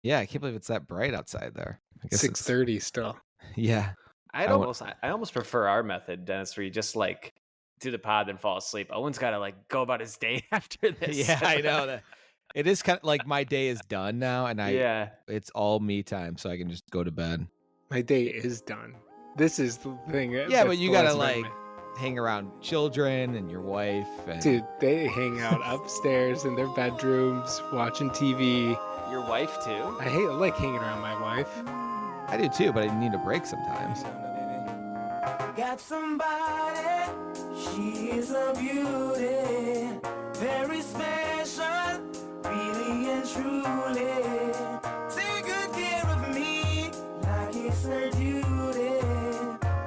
Yeah, I can't believe it's that bright outside there. I guess 6:30 still. yeah. I almost prefer our method, Dennis, where you just like do the pod and fall asleep. Owen's got to like go about his day after this. Yeah, I know that. It is kind of like my day is done now, and Yeah. it's all me time, so I can just go to bed. My day is done. This is the thing. Yeah, but that's you the gotta lesson I like learned. hang around children and your wife. And Dude, they hang out upstairs in their bedrooms watching TV. Your wife too? I like hanging around my wife. I do too, but I need a break sometimes. Got somebody, she is a beauty, very special, really and truly. Take good care of me, like it's her duty.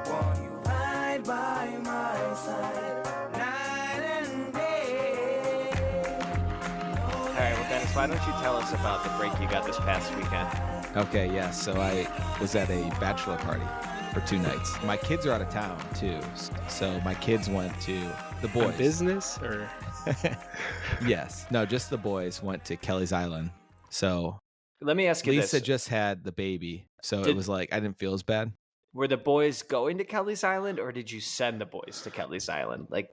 Want you right by my side, night and day. All right, well, Dennis, why don't you tell us about the break you got this past weekend? Okay, yeah. So I was at a bachelor party for 2 nights. My kids are out of town too, so my kids went to the On boys. business or Yes, no, just the boys went to Kelly's Island. So Let me ask you Lisa this. just had the baby, so it Did- was like I didn't feel as bad. Were the boys going to Kelly's Island, or did you send the boys to Kelly's Island? Like,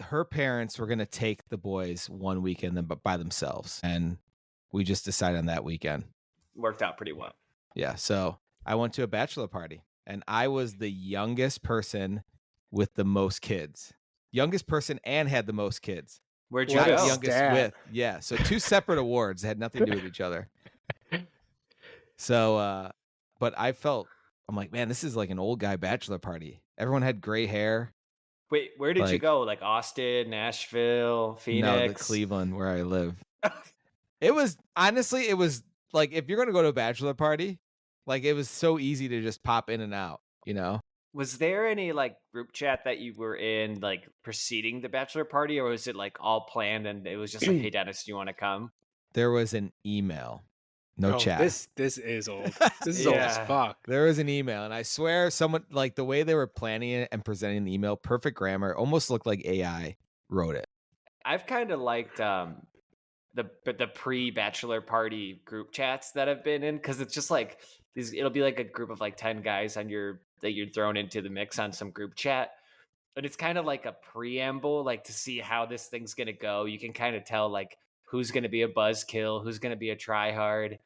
Her parents were gonna take the boys one weekend then by themselves, and we just decided on that weekend. worked out pretty well. Yeah, so I went to a bachelor party, and I was the youngest person with the most kids. Youngest person and had the most kids. Where'd you Not go? the youngest Stat. with. Yeah, so 2 separate awards that had nothing to do with each other. So, but I'm like, man, this is like an old guy bachelor party. Everyone had gray hair. Wait, where did you Like- go? Like Austin, Nashville, Phoenix? No, the Cleveland where I live. It was like if you're gonna go to a bachelor party, like it was so easy to just pop in and out, you know? Was there any like group chat that you were in like preceding the bachelor party, or was it like all planned and it was just like, hey Dennis, do you want to come? There was an email, no Oh, chat. This is old. This is old as Yeah. fuck. There was an email, and I swear someone like the way they were planning it and presenting the email, perfect grammar, almost looked like AI wrote it. I've kind of liked the pre-bachelor party group chats that I've been in, because it's just like it'll be like a group of like 10 guys that you're thrown into the mix on some group chat, and it's kind of like a preamble, like to see how this thing's gonna go. You can kind of tell like who's gonna be a buzzkill, who's gonna be a tryhard.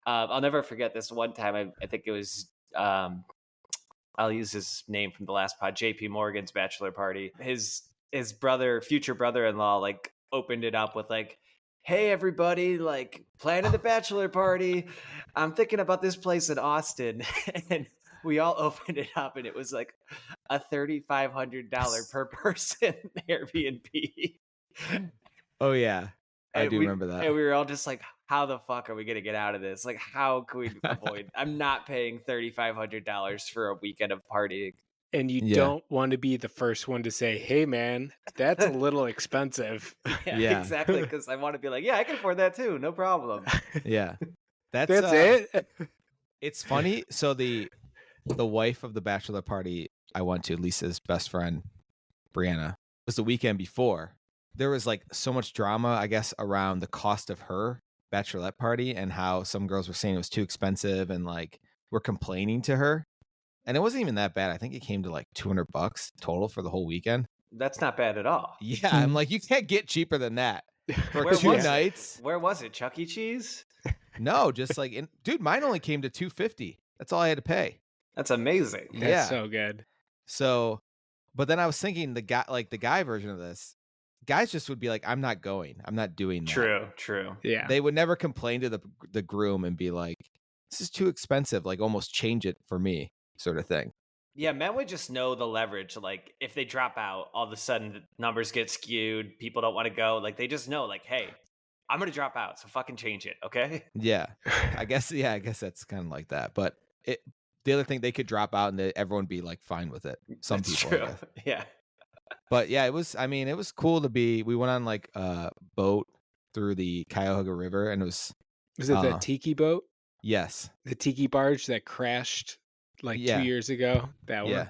I'll never forget this one time. I think it was I'll use his name from the last pod, JP Morgan's bachelor party. His future brother-in-law, like opened it up with like, hey everybody, like planning the bachelor party. I'm thinking about this place in Austin. And we all opened it up, and it was like a $3,500 per person Airbnb. Oh yeah, I do remember that. And we were all just like, how the fuck are we going to get out of this? Like, how can we avoid? I'm not paying $3,500 for a weekend of partying. And you Yeah. don't want to be the first one to say, hey man, that's a little expensive. Yeah. Exactly. Because I want to be like, yeah, I can afford that too. No problem. Yeah, that's it. It's funny. So the wife of the bachelor party I went to, Lisa's best friend, Brianna, was the weekend before. There was like so much drama, I guess, around the cost of her bachelorette party and how some girls were saying it was too expensive and like were complaining to her. And it wasn't even that bad. I think it came to like $200 total for the whole weekend. That's not bad at all. Yeah, I'm like, you can't get cheaper than that for Where 2 was it? nights. Where was it? Chuck E. Cheese? No, just like, dude, mine only came to $250. That's all I had to pay. That's amazing. That's Yeah. so good. So, but then I was thinking the guy version of this, guys just would be like, I'm not going. I'm not doing that. True. Yeah. They would never complain to the groom and be like, this is too expensive. Like almost change it for me sort of thing. Yeah, men would just know the leverage. Like, if they drop out, all of a sudden the numbers get skewed. People don't want to go. Like, they just know, like, hey, I'm going to drop out, so fucking change it, okay? Yeah. I guess that's kind of like that. But the other thing, they could drop out and everyone be like fine with it. Some That's people. I true. guess. Yeah. But yeah, it was cool to we went on like a boat through the Cuyahoga River, and it was, Was it that tiki boat? yes. The tiki barge that crashed like Yeah. 2 years ago? That Yeah,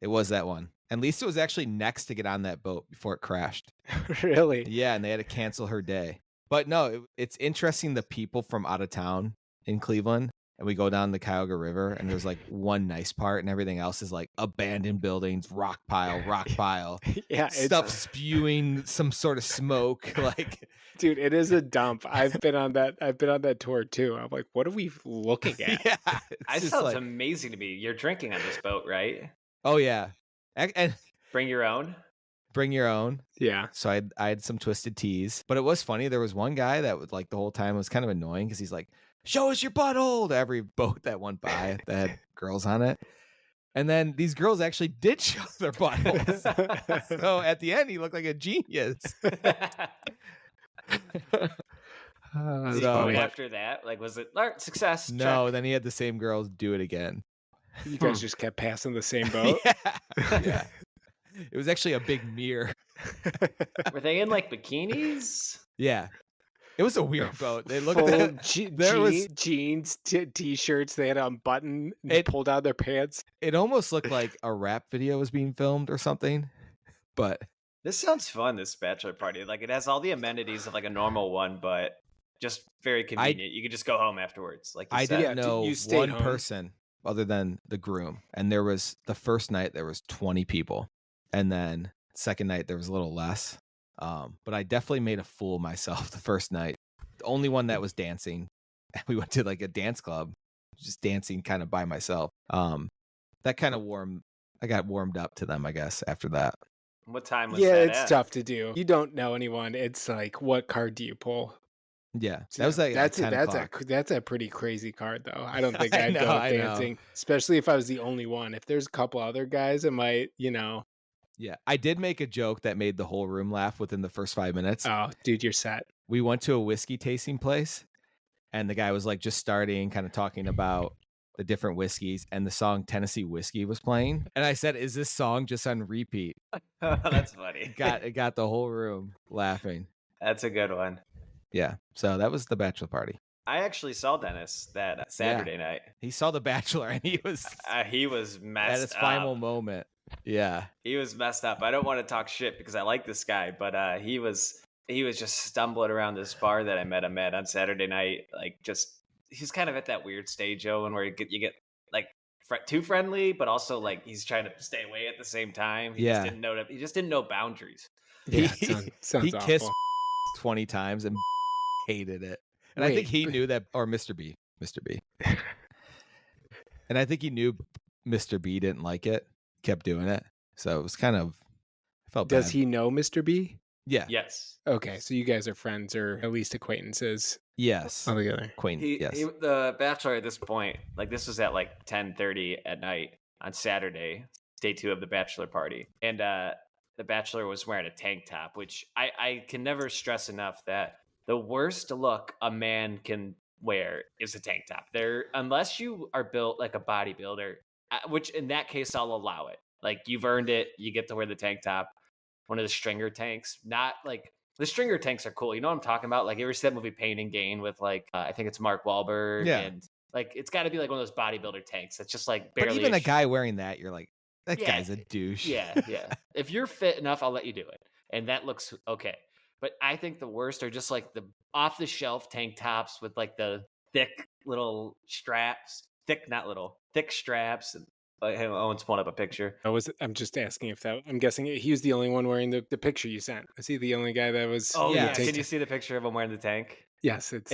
it was that one. And Lisa was actually next to get on that boat before it crashed. one? Really? Yeah, and they had to cancel her day. But no, it's interesting the people from out of town in Cleveland. And we go down the Cuyahoga River, and there's like one nice part, and everything else is like abandoned buildings, rock pile, Yeah, stuff spewing some sort of smoke. Like, dude, it is a dump. I've been on that tour too. I'm like, what are we looking at? yeah, It sounds amazing to me. You're drinking on this boat, right? Oh yeah, and Bring your own. Bring your own. Yeah. So I had some twisted teas, but it was funny. There was one guy that was like the whole time was kind of annoying because he's like, "Show us your butthole" to every boat that went by that had girls on it. And then these girls actually did show their buttholes. So at the end, he looked like a genius. So after that, like, was it success? No, check. then he had the same girls do it again. You guys just kept passing the same boat. Yeah. It was actually a big mirror. Were they in like bikinis? Yeah. It was a weird boat. They looked at jeans, t-shirts. They had unbuttoned, pulled out their pants. It almost looked like a rap video was being filmed or something. But this sounds fun. This bachelor party, like, it has all the amenities of like a normal one, but just very convenient. You could just go home afterwards. Like I didn't know one person other than the groom, and there was the first night there was 20 people, and then second night there was a little less. But I definitely made a fool of myself the first night. The only one that was dancing. We went to like a dance club, just dancing kind of by myself. That kind of I got warmed up to them, I guess, after that. What time was that? Yeah, it's tough to do. You don't know anyone. It's like, what card do you pull? Yeah, that was like that's a pretty crazy card though. I don't think I'd go dancing, especially if I was the only one. If there's a couple other guys, it might, Yeah, I did make a joke that made the whole room laugh within the first 5 minutes. Oh, dude, you're set. We went to a whiskey tasting place, and the guy was like just starting, kind of talking about the different whiskeys, and the song Tennessee Whiskey was playing. And I said, "Is this song just on repeat?" That's funny. It got the whole room laughing. That's a good one. Yeah, so that was the bachelor party. I actually saw Dennis that Saturday night. He saw The Bachelor, and he was messed at his final moment. Yeah, he was messed up. I don't want to talk shit because I like this guy, but he was just stumbling around this bar that I met him at on Saturday night. Like, he's kind of at that weird stage, Owen, where you get like too friendly, but also like he's trying to stay away at the same time. He just didn't know boundaries. Yeah, sounds he awful. kissed 20 times and hated it. And I think he knew that, or Mr. B. And I think he knew Mr. B didn't like it, kept doing it. So it was kind of, I felt bad. Does he know Mr. B? Yeah. Yes. Okay, so you guys are friends or at least acquaintances. Yes. Altogether. Yes. The Bachelor at this point, like, this was at like 10:30 at night on Saturday, day 2 of the Bachelor party. And the Bachelor was wearing a tank top, which I can never stress enough that the worst look a man can wear is a tank top. Unless you are built like a bodybuilder, which in that case I'll allow it. Like, you've earned it, you get to wear the tank top. One of the stringer tanks, not like the stringer tanks are cool. You know what I'm talking about? Like, you ever see that movie Pain and Gain with like I think it's Mark Wahlberg, and like it's got to be like one of those bodybuilder tanks. That's just like barely. But even a guy wearing that, you're like, that guy's a douche. Yeah. If you're fit enough, I'll let you do it, and that looks okay. But I think the worst are just like the off the shelf tank tops with like the thick little straps, thick straps. And Owen's pulling up a picture. I'm just asking if I'm guessing he was the only one wearing the picture you sent. Is he the only guy that was? Oh yeah. Can you see the picture of him wearing the tank? Yes, it's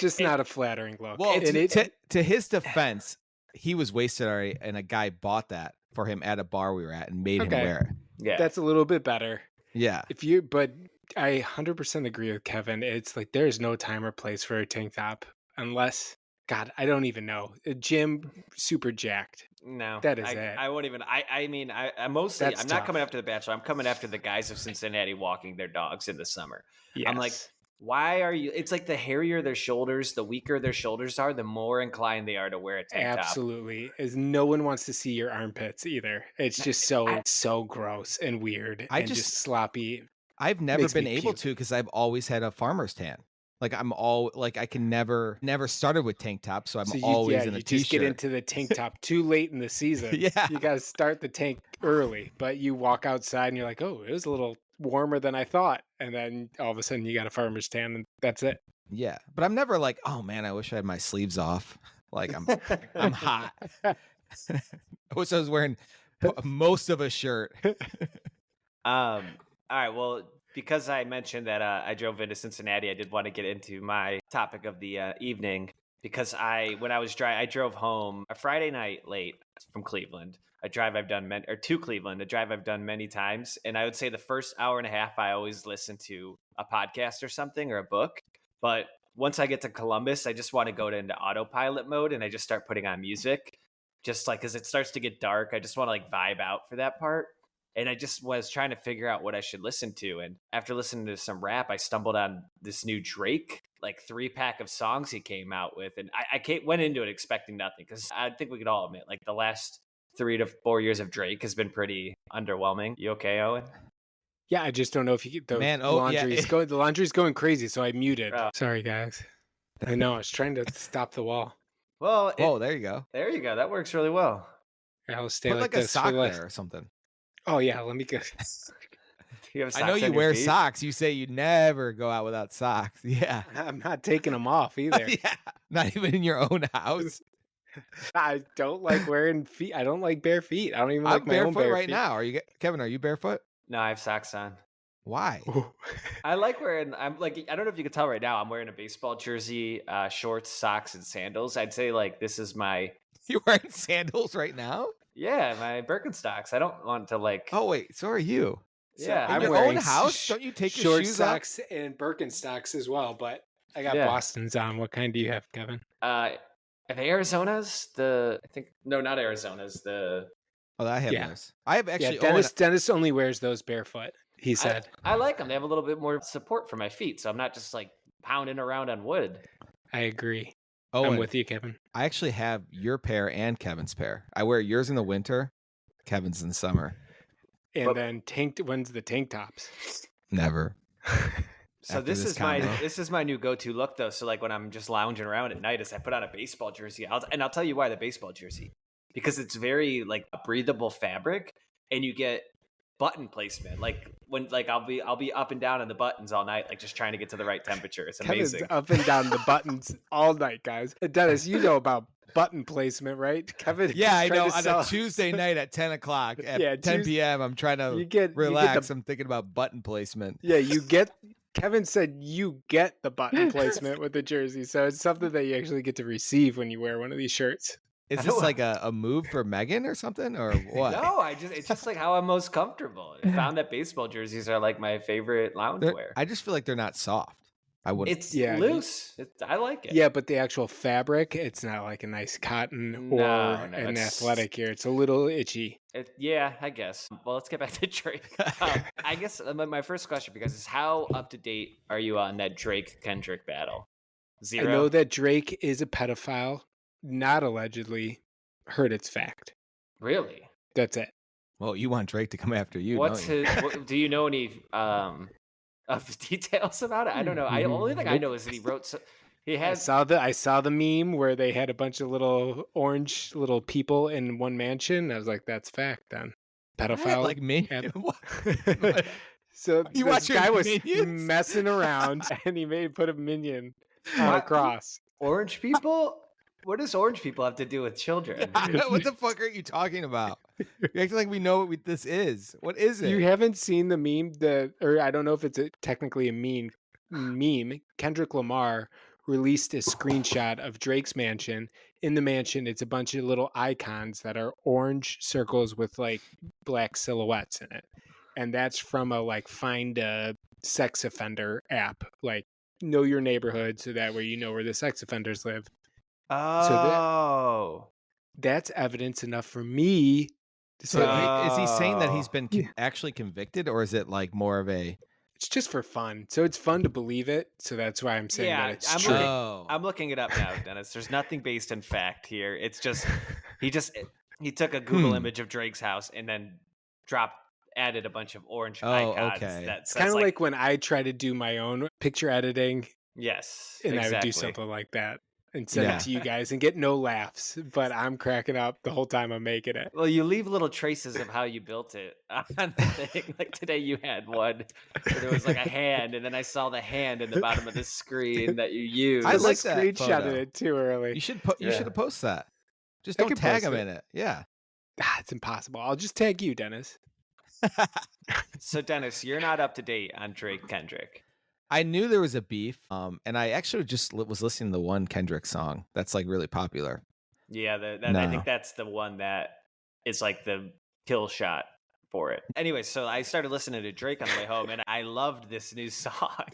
just not a flattering look. Well, to his defense, he was wasted already, and a guy bought that for him at a bar we were at and made him wear it. Yeah, that's a little bit better. Yeah. But I 100% agree with Kevin. It's like there's no time or place for a tank top unless, God, I don't even know. Jim, super jacked. No, that is it. I won't even. I mean, I'm not coming after the Bachelor. I'm coming after the guys of Cincinnati walking their dogs in the summer. Yes. I'm like, why are you? It's like the hairier their shoulders, the weaker their shoulders are, the more inclined they are to wear a tank top. Absolutely, as no one wants to see your armpits either. It's just so gross and weird and just sloppy. I've never been able to because I've always had a farmer's tan. Like I can never started with tank top, so I'm always in a t-shirt. You just get into the tank top too late in the season. Yeah, you got to start the tank early, but you walk outside and you're like, oh, it was a little warmer than I thought. And then all of a sudden you got a farmer's tan and that's it. Yeah, but I'm never like, oh man, I wish I had my sleeves off. Like I'm hot. I wish I was wearing most of a shirt. All right. Well, because I mentioned that I drove into Cincinnati, I did want to get into my topic of the evening because when I was I drove home a Friday night late from Cleveland. A drive I've done to Cleveland, a drive I've done many times. And I would say the first hour and a half, I always listen to a podcast or something or a book. But once I get to Columbus, I just want to go into autopilot mode and I just start putting on music, just like because it starts to get dark. I just want to like vibe out for that part. And I just was trying to figure out what I should listen to. And after listening to some rap, I stumbled on this new Drake, like 3-pack of songs he came out with. And I went into it expecting nothing because I think we could all admit, like the last 3 to 4 years of Drake has been pretty underwhelming. You okay, Owen? Yeah, I just don't know if you get the laundry's going. The laundry's going crazy, so I muted. Sorry, guys. I know I was trying to stop the wall. Well, there you go. There you go. That works really well. I'll stay Put like a this sock for there or something. Oh yeah, let me go. I know you wear socks. You say you never go out without socks. Yeah, I'm not taking them off either. Yeah, not even in your own house. I don't like wearing feet. I don't like bare feet. I don't even like my own bare feet. I'm barefoot right now. Are you, Kevin? Are you barefoot? No, I have socks on. Why? I like wearing. I'm like. I don't know if you can tell right now. I'm wearing a baseball jersey, shorts, socks, and sandals. I'd say like this is my. You're wearing sandals right now? Yeah, my Birkenstocks. I don't want to like. Oh wait, so are you? Yeah, in your own house. Don't you take your short shoes socks and Birkenstocks as well? But I got Boston's on. What kind do you have, Kevin? Are they Arizona's? I think no, not Arizona's. Oh, I have those. I have actually. Dennis only wears those barefoot. He said. I like them. They have a little bit more support for my feet, so I'm not just like pounding around on wood. I agree. Oh, I'm with you, Kevin. I actually have your pair and Kevin's pair. I wear yours in the winter, Kevin's in the summer. And then when's the tank tops? Never. So this is my new go-to look though. So like when I'm just lounging around at night, is I put on a baseball jersey. I'll tell you why the baseball jersey, because it's very like a breathable fabric, and you get button placement. Like when like I'll be up and down on the buttons all night, like just trying to get to the right temperature. It's amazing. Kevin's up and down the buttons all night, guys. Dennis, you know about button placement, right? Kevin. Yeah, I know. On a Tuesday night at 10 o'clock at 10 p.m., I'm trying to relax. I'm thinking about button placement. Yeah, Kevin said you get the button placement with the jersey, so it's something that you actually get to receive when you wear one of these shirts. Is this like a move for Megan or something, or what? No, it's just like how I'm most comfortable. I found that baseball jerseys are like my favorite loungewear. I just feel like they're not soft. I wouldn't. It's loose. I like it. Yeah, but the actual fabric, it's not like a nice cotton or an athletic here. It's a little itchy. Yeah, I guess. Well, let's get back to Drake. I guess my first question, because is how up to date are you on that Drake-Kendrick battle? 0? I know that Drake is a pedophile, not allegedly. Heard it's fact. Really? That's it. Well, you want Drake to come after you, don't you? Do you know any of the details about it? I don't know. The only thing I know is that he wrote. I saw the meme where they had a bunch of little orange little people in one mansion. I was like, that's fact then. Pedophile. Like me? So this guy was messing around and he put a minion on a cross. Orange people? What does orange people have to do with children? What the fuck are you talking about? You acting like we know what this is. What is it? You haven't seen the meme or I don't know if it's technically a meme. Kendrick Lamar released a screenshot of Drake's mansion. In the mansion, it's a bunch of little icons that are orange circles with like black silhouettes in it. And that's from a like find a sex offender app, like know your neighborhood so that way you know where the sex offenders live. Oh, so that's evidence enough for me to say. Is he saying that he's been actually convicted, or is it like more of a? It's just for fun. So it's fun to believe it. So that's why I'm saying that it's true. I'm looking it up now, Dennis. There's nothing based in fact here. It's just he took a Google image of Drake's house and then added a bunch of orange icons. Okay. It's kind of like when I try to do my own picture editing. Yes, and I would do something like that. and send it to you guys and get no laughs, but I'm cracking up the whole time I'm making it. Well, you leave little traces of how you built it on the thing. Like today, you had one where there was like a hand, and then I saw the hand in the bottom of the screen that you used. I like that screenshotted photo. it too early. You should have posted that. Just I don't could tag post him it. in it. Yeah. It's impossible. I'll just tag you, Dennis. So, Dennis, you're not up to date on Drake Kendrick. I knew there was a beef, and I actually just was listening to the one Kendrick song that's like really popular. Yeah, I think that's the one that is like the kill shot for it. Anyway, so I started listening to Drake on the way home, and I loved this new song.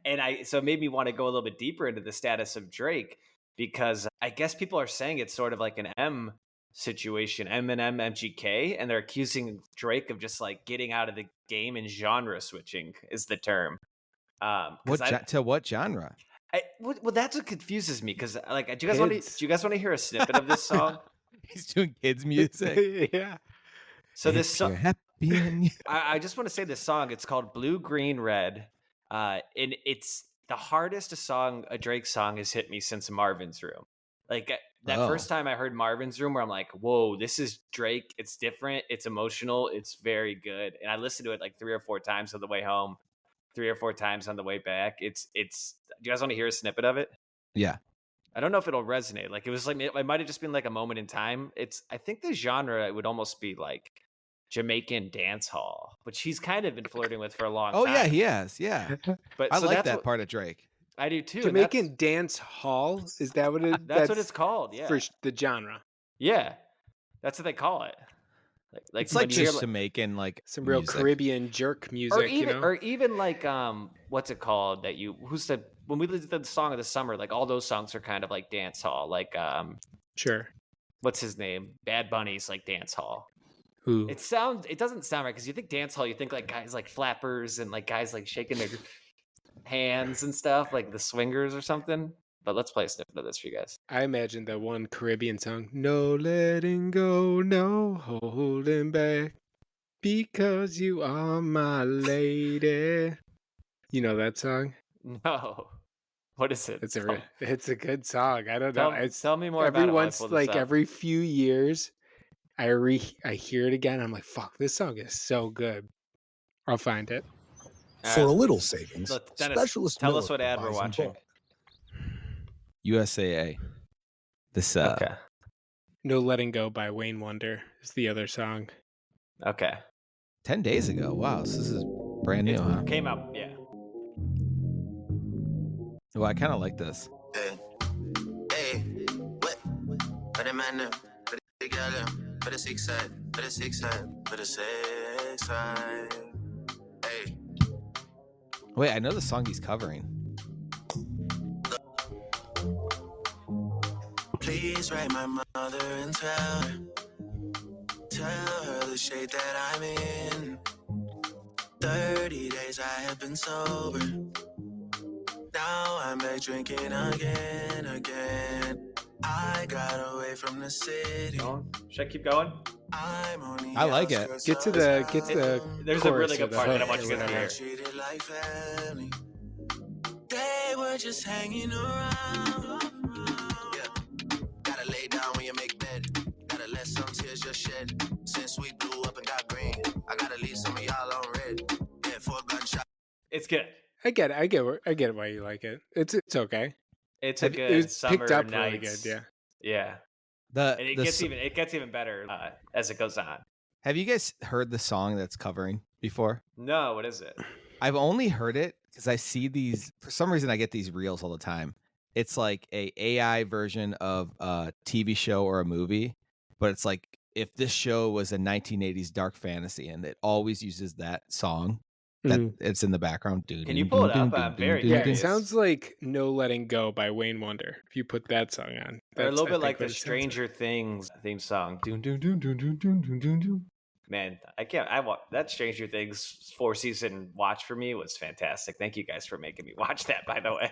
And so it made me want to go a little bit deeper into the status of Drake, because I guess people are saying it's sort of like an M situation, Eminem, MGK, and they're accusing Drake of just like getting out of the game and genre switching is the term. To what genre? Well, that's what confuses me, because like, do you guys want to hear a snippet of this song? He's doing kids music. Yeah. So this song, happy and I just want to say this song. It's called Blue, Green, Red, and it's the hardest a Drake song has hit me since Marvin's Room. Like that first time I heard Marvin's Room, where I'm like, whoa, this is Drake. It's different. It's emotional. It's very good. And I listened to it like 3 or 4 times on the way home, 3 or 4 times on the way back. Do you guys want to hear a snippet of it? Yeah. I don't know if it'll resonate. Like it was like, it might have just been like a moment in time. I think the genre, it would almost be like Jamaican dance hall, which he's kind of been flirting with for a long time. Oh yeah, he has. Yeah. But I so like that part of Drake. I do too. Jamaican dance hall, is that what it? That's what it's called. Yeah, for the genre. Yeah, that's what they call it. Like it's like when you just hear, Jamaican, like some real music. Caribbean jerk music, or even like what's it called that when we did the song of the summer, like all those songs are kind of like dance hall. Like sure, what's his name? Bad Bunny's like dance hall. Ooh. It doesn't sound right, because you think dance hall, you think like guys like flappers and like guys like shaking their hands and stuff, like the swingers or something. But let's play a snippet of this for you guys. I imagine the one Caribbean song, no letting go, no holding back, because you are my lady. You know that song? No. What is it? It's a good song. I don't know. Tell me more about it. Once, like every few years, I hear it again. I'm like, fuck, this song is so good. I'll find it. For a little savings, Dennis, Specialist tell Miller us what ad we're provides in watching. bulk. USAA. This Okay. No Letting Go by Wayne Wonder is the other song. Okay. 10 days ago. Wow, so this is brand new, huh? Came out, yeah. Well, I kind of like this. Hey, what? Put a man up, put a girl up, put a six side, put a six side, put a six side. Hey. Wait, I know the song he's covering. Please write my mother and tell her the shape that I'm in. 30 days I have been sober. Now I'm back drinking again. I got away from the city. Should I keep going? I like it. Get to the There's a really good part that I want you guys to hear. Treated like family. They were just hanging around. Yeah. Gotta lay down when you make bed. Gotta let some tears just shed. Since we blew up and got green, I gotta leave some of y'all on red. Yeah, 4 gunshots. It's good. I get why you like it. It's okay. It's a good It was summer picked up night. really good, yeah. Yeah. The, And it the gets even better as it goes on. Have you guys heard the song that's covering before? No, what is it? I've only heard it because I see these, for some reason I get these reels all the time. It's like a AI version of a TV show or a movie, but it's like if this show was a 1980s dark fantasy, and it always uses that song that it's in the background. Can you pull it up? I'm very Yeah, it curious. sounds like No Letting Go by Wayne Wonder. If you put that song on. Or a little I bit think like what the it sounds Stranger Things theme song. Man, that Stranger Things 4-season watch for me was fantastic. Thank you guys for making me watch that, by the way.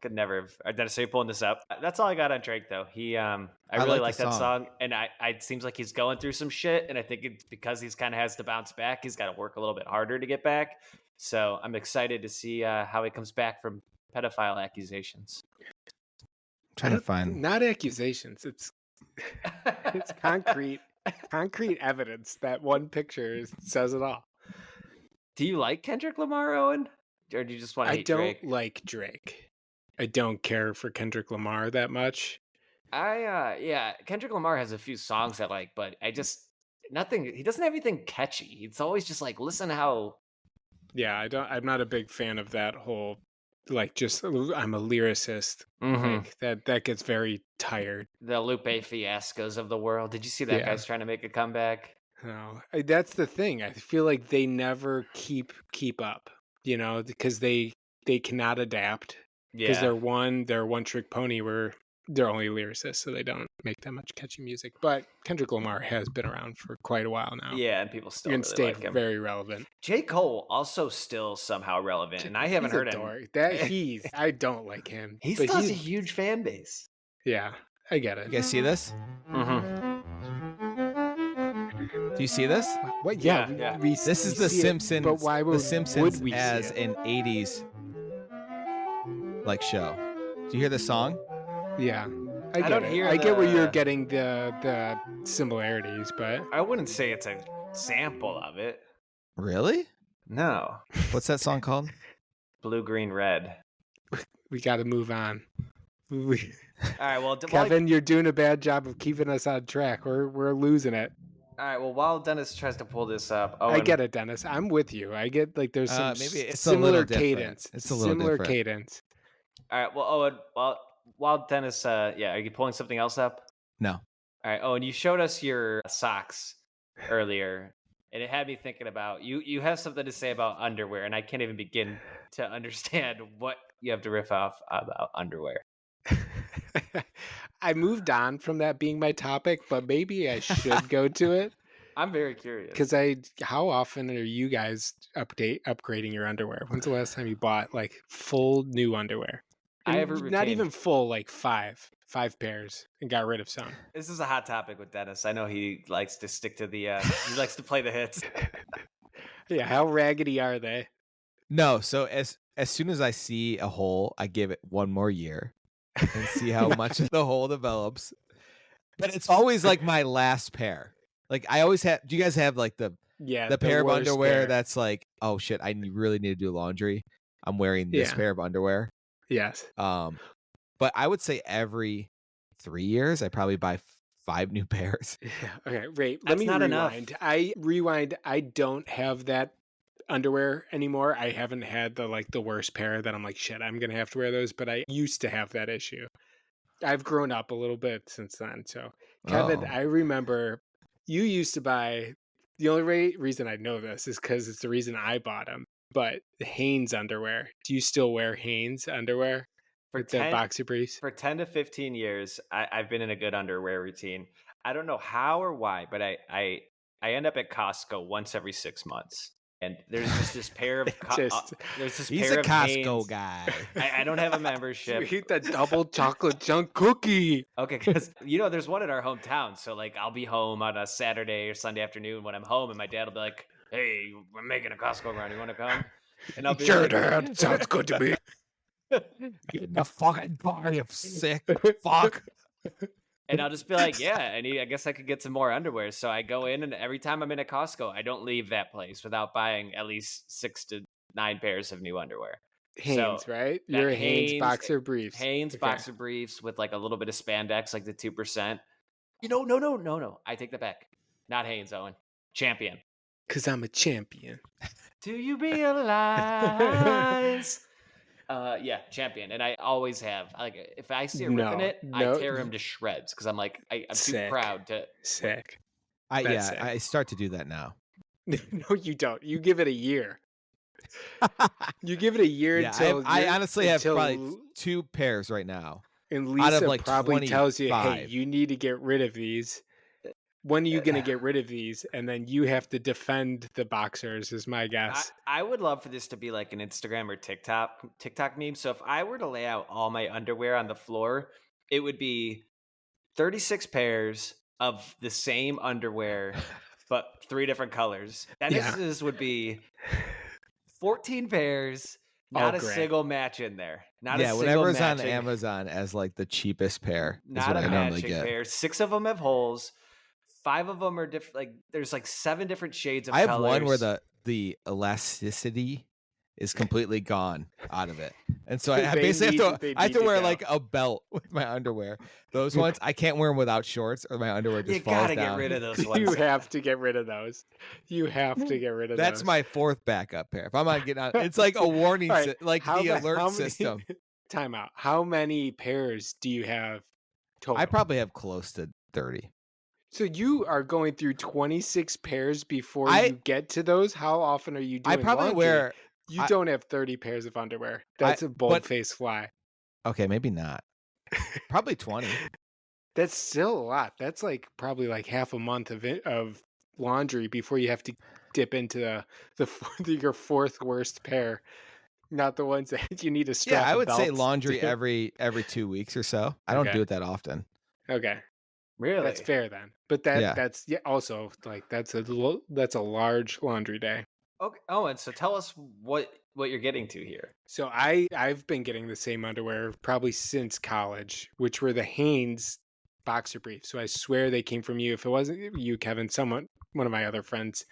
Could never have. Dennis, are you pulling this up? That's all I got on Drake, though. I really like that song, and it seems like he's going through some shit, and I think it's because he's kind of has to bounce back. He's got to work a little bit harder to get back. So I'm excited to see how he comes back from pedophile accusations. Trying to find. Not accusations. It's concrete evidence. That one picture says it all. Do you like Kendrick Lamar, Owen? Or do you just want to I hate don't Drake? like Drake. I don't care for Kendrick Lamar that much. Kendrick Lamar has a few songs I like, but he doesn't have anything catchy. It's always just like, listen to how. Yeah, I'm not a big fan of that whole, like, just I'm a lyricist. Like, that gets very tired. The Lupe Fiascos of the world. Did you see that guy's trying to make a comeback? No, that's the thing. I feel like they never keep up, because they cannot adapt. Because they're one trick pony where they're only lyricists, so they don't make that much catchy music. But Kendrick Lamar has been around for quite a while now. Yeah, and people still and really stay like him. very relevant. J. Cole also still somehow relevant, and I haven't heard him. I don't like him. He still has a huge fan base. Yeah, I get it. You guys see this? Mm-hmm. Do you see this? What? Yeah. This is The Simpsons. But why would The Simpsons we as see it? an 80s show. Do you hear the song? Yeah, I get don't it. hear I get where you're the- getting the similarities, but I wouldn't say it's a sample of it. Really? No. What's that song called? Blue, green, red. we got to move on. All right, well, Kevin, you're doing a bad job of keeping us on track. We're losing it. all right, well, while Dennis tries to pull this up, I get it, Dennis. I'm with you. I get like there's some maybe it's a similar little different. cadence. It's a little similar different. cadence. All right, well, Owen, while Dennis, are you pulling something else up? No. All right, Owen, you showed us your socks earlier, and it had me thinking about you have something to say about underwear, and I can't even begin to understand what you have to riff off about underwear. I moved on from that being my topic, but maybe I should go to it. I'm very curious. Because how often are you guys upgrading your underwear? When's the last time you bought like full new underwear? I have Not even full, like five pairs, and got rid of some. This is a hot topic with Dennis. I know he likes to stick to the. He likes to play the hits. Yeah, how raggedy are they? No. So as soon as I see a hole, I give it one more year and see how much the hole develops. But it's always like my last pair. Like I always have. Do you guys have like the pair of underwear that's like, oh shit, I really need to do laundry. I'm wearing this pair of underwear. Yes. But I would say every 3 years I probably buy 5 new pairs. Yeah. Okay. Wait. Let That's me not rewind. enough. I don't have that underwear anymore. I haven't had the worst pair that I'm like, shit, I'm gonna have to wear those. But I used to have that issue. I've grown up a little bit since then. So Kevin, I remember you used to buy. The only reason I know this is because it's the reason I bought them. But Hanes underwear. Do you still wear Hanes underwear? With the boxer briefs? For 10 to 15 years, I've been in a good underwear routine. I don't know how or why, but I end up at Costco once every 6 months. And there's just this pair of He's a Costco guy. I don't have a membership. We eat the double chocolate chunk cookie. Okay, because there's one in our hometown. So like I'll be home on a Saturday or Sunday afternoon when I'm home, and my dad will be like, "Hey, we're making a Costco run. You want to come?" And I'll be sure, like, Dad. Sounds good to me. Get in the fucking bar, you sick fuck. And I'll just be like, yeah, I guess I could get some more underwear. So I go in, and every time I'm in a Costco, I don't leave that place without buying at least 6 to 9 pairs of new underwear. Hanes, right? You're a Hanes boxer briefs. Hanes boxer briefs with like a little bit of spandex, like the 2%. No. I take that back. Not Hanes, Owen. Champion. Because I'm a champion. Do you realize? Yeah, Champion, and I always have. Like, if I see her ripping it, I tear him to shreds because I'm like, I'm too proud to. Sick. I start to do that now. No, you don't. You give it a year. You give it a year until I honestly have probably 2 pairs right now. And Lisa out of like probably 25. tells you, "Hey, you need to get rid of these." When are you going to get rid of these? And then you have to defend the boxers, is my guess. I would love for this to be like an Instagram or TikTok meme. So if I were to lay out all my underwear on the floor, it would be 36 pairs of the same underwear, but 3 different colors. Dennis's would be 14 pairs, Not a gray. single match in there. Not a Yeah, single whatever's on matching. Amazon as like the cheapest pair is Not what a I normally matching get. pair. 6 of them have holes. 5 of them are different. Like there's like 7 different shades of I have colors. one where the elasticity is completely gone out of it, and so I They basically have need to to wear go. like a belt with my underwear. Those ones I can't wear them without shorts, or my underwear just You falls gotta down. get rid of those ones. You have to get rid of those. You have to get rid of That's those. my 4th backup pair. If I'm not getting out, it's like a warning, All right, like how the ma- alert how many- system. Time out. How many pairs do you have total? I probably have close to 30. So you are going through 26 pairs before I- you get to those? How often are you doing I probably laundry? wear. You don't have 30 pairs of underwear. That's a but- bold-faced fly. Okay, maybe not. Probably 20. That's still a lot. That's like probably like half a month of laundry before you have to dip into your 4th worst pair. Not the ones that you need to strap. Yeah, I a would say belt laundry to. every 2 weeks or so. I don't Okay. do it that often. Okay. Really? That's fair then. But that's also like that's a large laundry day. Okay. Oh, and so tell us what you're getting to here. So I've been getting the same underwear probably since college, which were the Hanes boxer briefs. So I swear they came from you. If it wasn't you, Kevin, one of my other friends,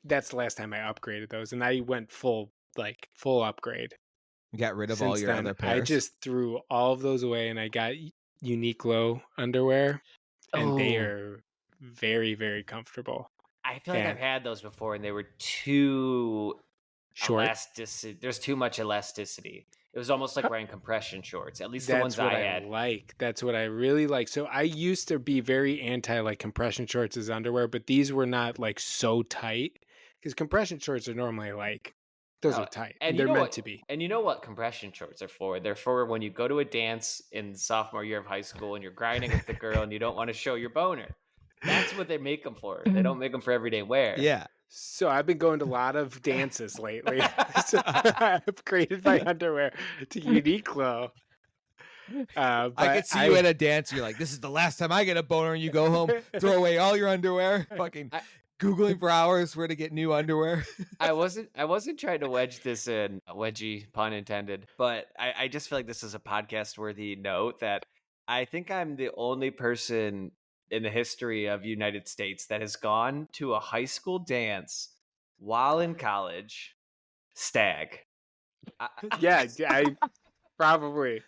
that's the last time I upgraded those, and I went full upgrade. You got rid of Since all your then, other pairs. I just threw all of those away, and I got Uniqlo underwear, and they are very, very comfortable. I feel like Yeah. I've had those before, and they were too Short. elasticity. There's too much elasticity. It was almost like wearing compression shorts. At least the That's ones what I I had. like. That's what I really like. So I used to be very anti like compression shorts as underwear, but these were not like so tight because compression shorts are normally like those are tight and they're meant to be. And you know what compression shorts are for? They're for when you go to a dance in sophomore year of high school and you're grinding with the girl and you don't want to show your boner. That's what they make them for. They don't make them for everyday wear. Yeah. So I've been going to a lot of dances lately. So I upgraded my underwear to Uniqlo. I could see you at a dance. You're like, this is the last time I get a boner, and you go home, throw away all your underwear, fucking Googling for hours where to get new underwear. I wasn't trying to wedge this in, wedgie, pun intended, but I just feel like this is a podcast worthy note that I think I'm the only person in the history of United States that has gone to a high school dance while in college. Stag. Yeah, I probably.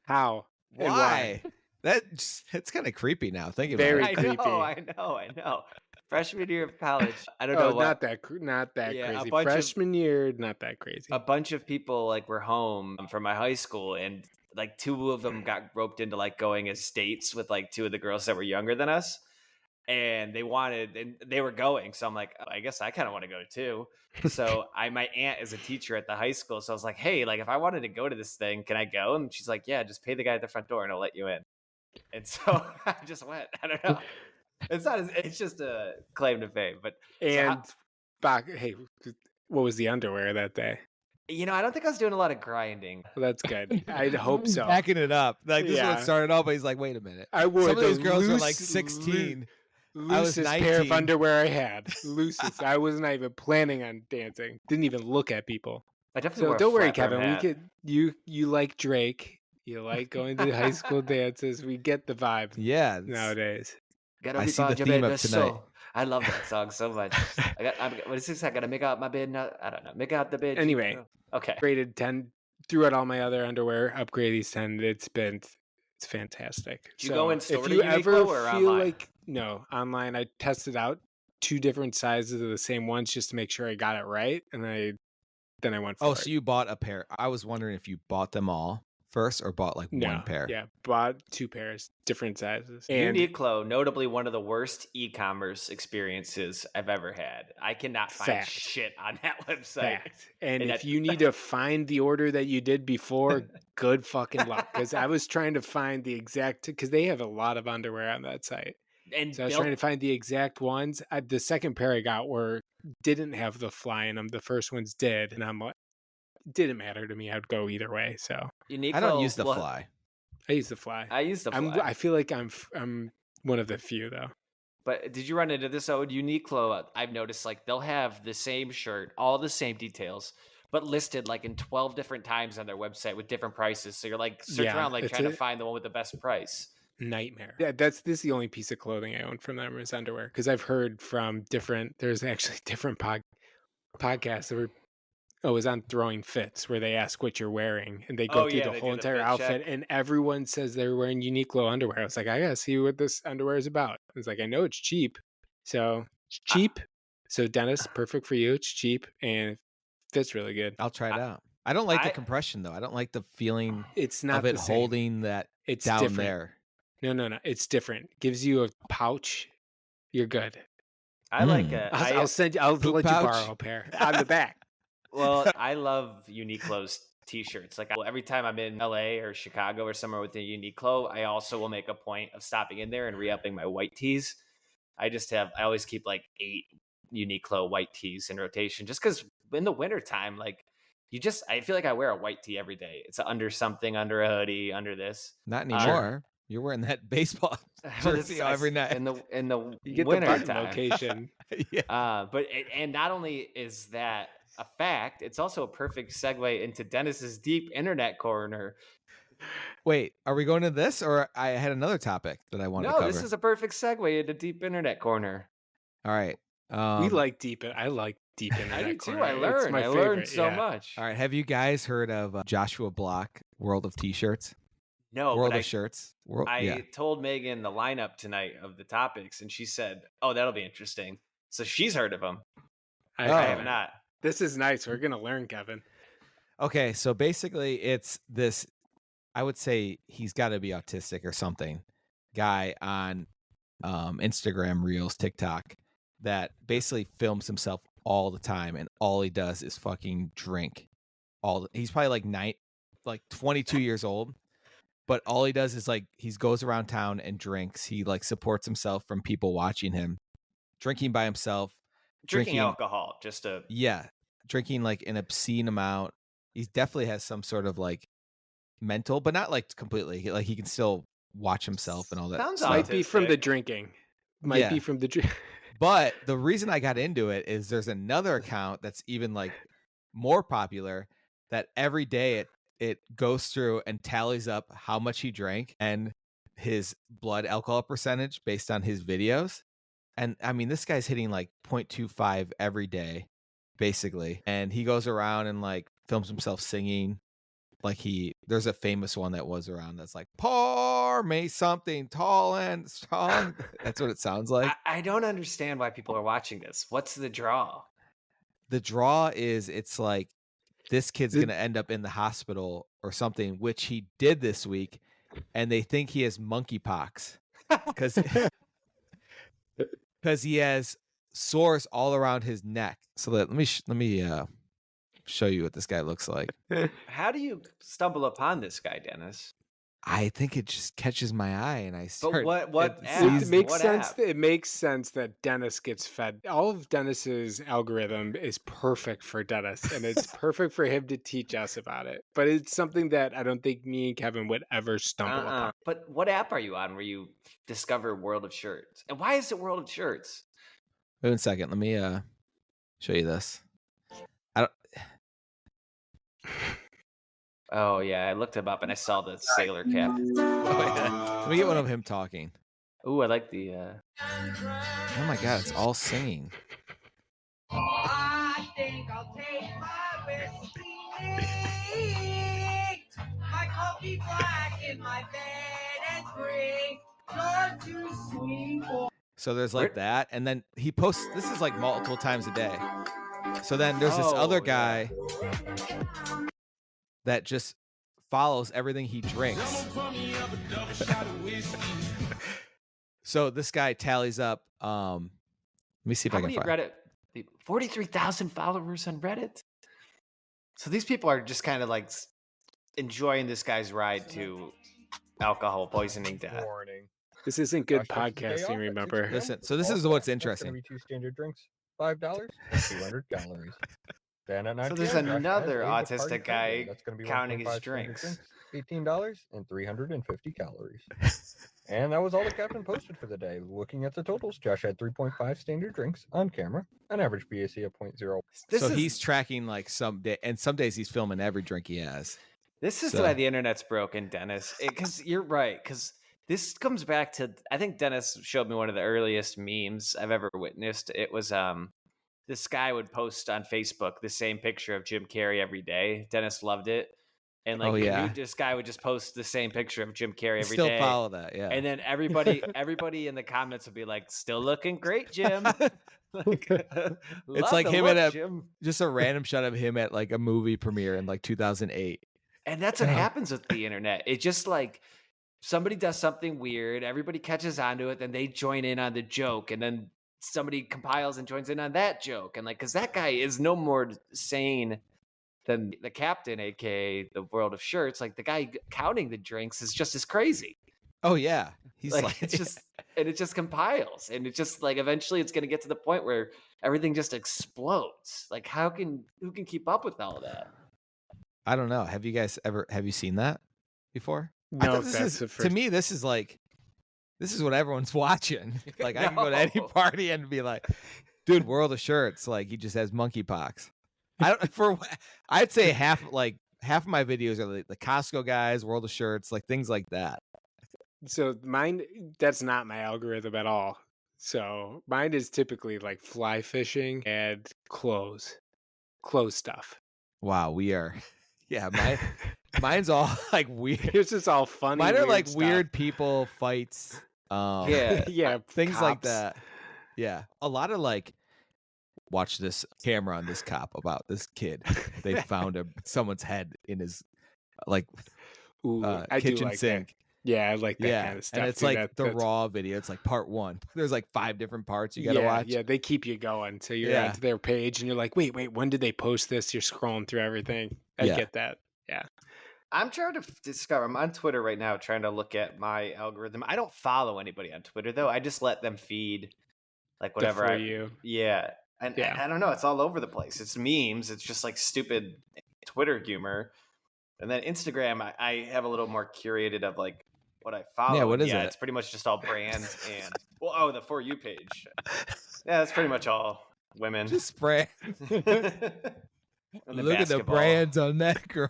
How? And Why? It's kind of creepy now. Thinking Very about it. creepy. I know. Freshman year of college. I don't Oh, know. not that Yeah, crazy. a bunch of- Freshman year, not that crazy. A bunch of people like were home from my high school, and like 2 of them got roped into like going as dates with like 2 of the girls that were younger than us, and they were going. So I'm like, I guess I kind of want to go too. So my aunt is a teacher at the high school, so I was like, hey, like if I wanted to go to this thing, can I go? And she's like, yeah, just pay the guy at the front door and I'll let you in. And so I just went. I don't know. It's just a claim to fame, but And hey, what was the underwear that day? I don't think I was doing a lot of grinding. Well, that's good. I'd hope so. Backing it up. Like, this is Yeah. what started off, but he's like, wait a minute. I wore Some of the these girls are like loose- 16. I was Loosest pair of 19. underwear I had. Loosest. I was not even planning on dancing. Didn't even look at people. I definitely So wore a don't worry, flat brim Kevin. hat. You like Drake. You like going to high school dances. We get the vibe Yeah. nowadays. Gotta I be see the about your theme of business, tonight. so- I love that song so much. What is this? I gotta make out my bed. I don't know. Make out the bed. Anyway. Okay. Upgraded 10, threw out all my other underwear, upgraded these 10. It's fantastic. Did you go in store if to you Uniqlo ever or feel online? like no, online, I tested out 2 different sizes of the same ones just to make sure I got it right, and then I went for Oh, it. so you bought a pair. I was wondering if you bought them all first or bought like No, one pair. Yeah, bought 2 pairs, different sizes. And Uniqlo, notably one of the worst e-commerce experiences I've ever had. I cannot find Fact. shit on that website. fact. And And if that- you need to find the order that you did before, good fucking luck. Because I was trying to find the exact, because they have a lot of underwear on that site. And So I was built- trying to find the exact ones. The second pair I got didn't have the fly in them. The first ones did, and I'm like, it didn't matter to me. I'd go either way. So Uniqlo, I don't use the well, fly. I use the fly. I use the fly. I feel like I'm one of the few though. But did you run into this? Uniqlo, I've noticed like they'll have the same shirt, all the same details, but listed like in 12 different times on their website with different prices. So you're like searching Yeah, around like it's trying to a- find the one with the best price. Nightmare. Yeah, this is the only piece of clothing I own from them is underwear, because I've heard from there's actually different podcasts that were was on Throwing Fits, where they ask what you're wearing and they go through the They whole do the entire fit outfit, check. and everyone says they're wearing Uniqlo underwear. I was like, I gotta see what this underwear is about. It's like, I know it's cheap, so it's cheap. So Dennis, perfect for you. It's cheap and it fits really good. I'll try it out. I don't like the compression though. I don't like the feeling It's not of it the same. holding that It's down different. there. No. It's different. Gives you a pouch. You're good. I like I'll send you. I'll poop let pouch? you borrow a pair on the back. Well, I love Uniqlo's t-shirts. Like every time I'm in LA or Chicago or somewhere with a Uniqlo, I also will make a point of stopping in there and re-upping my white tees. I always keep like 8 Uniqlo white tees in rotation, just because in the wintertime, like I feel like I wear a white tee every day. It's under something, under a hoodie, under this. Not anymore. You're wearing that baseball jersey every night in the You get winter the button time. location. Yeah. And not only is that a fact, it's also a perfect segue into Dennis's deep internet corner. Wait, are we going to this, or I had another topic that I wanted to cover? No, this is a perfect segue into deep internet corner. All right. We like deep. I like deep internet. I do too. corner. I learned. It's my I favorite. learned so yeah. much. All right. Have you guys heard of Joshua Block, World of T-Shirts? No, World but of Shirts. I told Megan the lineup tonight of the topics, and she said, "Oh, that'll be interesting." So she's heard of them. I have not. This is nice. We're gonna learn, Kevin. Okay, so basically, it's this. I would say he's got to be autistic or something. Guy on Instagram Reels, TikTok, that basically films himself all the time, and all he does is fucking drink. He's probably like 22 years old, but all he does is like he goes around town and drinks. He like supports himself from people watching him, drinking by himself, Drinking alcohol, drinking like an obscene amount. He definitely has some sort of like mental, but not like completely. Like he can still watch himself and all that. Sounds Might be from the drinking. Might be from the drink. But the reason I got into it is there's another account that's even like more popular that every day it goes through and tallies up how much he drank and his blood alcohol percentage based on his videos. And I mean, this guy's hitting like 0.25 every day, basically. And he goes around and like films himself singing. Like there's a famous one that was around that's like, pour me something tall and strong. That's what it sounds like. I don't understand why people are watching this. What's the draw? The draw is it's like this kid's going to end up in the hospital or something, which he did this week. And they think he has monkeypox because he has sores all around his neck. So let me show you what this guy looks like. How do you stumble upon this guy, Dennis? I think it just catches my eye, and I start. But what It makes what sense. app? It makes sense that Dennis gets fed. All of Dennis's algorithm is perfect for Dennis, and it's perfect for him to teach us about it. But it's something that I don't think me and Kevin would ever stumble upon. But what app are you on where you discover World of Shirts? And why is it World of Shirts? Wait 1 second. Let me show you this. Oh yeah, I looked him up and I saw the sailor cap. Let me get one of him talking. Ooh, I like the. Oh my god, it's all singing. I think I'll take my whiskey, my coffee black in my bed and drink. You're too sweet for. So there's like that, and then he posts. This is like multiple times a day. So then there's this other guy that just follows everything he drinks. So this guy tallies up. Let me see if I can find Reddit? 43,000 followers on Reddit. So these people are just kind of like enjoying this guy's ride to alcohol poisoning death. Warning. This isn't good podcasting, remember? Listen, so this is what's interesting. That's gonna be 2 standard drinks, $5, and 200 calories. Then at 9 So there's p.m., Josh another has a party autistic guy That's gonna be counting his 1.5 standard drinks. $18 and 350 calories. And that was all the captain posted for the day. Looking at the totals, Josh had 3.5 standard drinks on camera, an average BAC of 0.0. So he's tracking like some day, and some days he's filming every drink he has. This is why the internet's broken, Dennis. Because you're right. Because this comes back to, I think Dennis showed me one of the earliest memes I've ever witnessed. It was this guy would post on Facebook the same picture of Jim Carrey every day. Dennis loved it. And like, this guy would just post the same picture of Jim Carrey every day. Still follow that, yeah. And then everybody in the comments would be like, "Still looking great, Jim." Like, it's like him at just a random shot of him at like a movie premiere in like 2008. And that's what happens with the internet. It just like somebody does something weird, everybody catches onto it, then they join in on the joke, and then somebody compiles and joins in on that joke, and like, because that guy is no more sane than the captain, aka the world of shirts. Like the guy counting the drinks is just as crazy. Oh yeah, he's like it's just, and it just compiles, and it just like eventually it's going to get to the point where everything just explodes. Like who can keep up with all that? I don't know. Have you seen that before? No, to me this is what everyone's watching. Like I can go to any party and be like, dude, world of shirts. Like he just has monkeypox. I'd say half of my videos are like the Costco guys, world of shirts, like things like that. So mine, that's not my algorithm at all. So mine is typically like fly fishing and clothes stuff. Wow, we are. Yeah, mine's all like weird. It's just all funny. Mine are like stuff. weird people fights. Yeah, things cops. like that. Yeah, a lot of like, watch this camera on this cop about this kid. They found someone's head in his like kitchen like sink. That. Yeah, I like that kind of stuff. And it's like the raw video. It's like part 1. There's like 5 different parts you gotta watch. Yeah, they keep you going. So you're onto their page and you're like, wait, when did they post this? You're scrolling through everything. I get that. Yeah. I'm trying to discover. I'm on Twitter right now trying to look at my algorithm. I don't follow anybody on Twitter though. I just let them feed like whatever you. Yeah. And I don't know. It's all over the place. It's memes. It's just like stupid Twitter humor. And then Instagram, I have a little more curated of like what I follow. Yeah, what is it? It's pretty much just all brands and the For You page. Yeah, that's pretty much all women. Just brands. Look at the brands on that girl.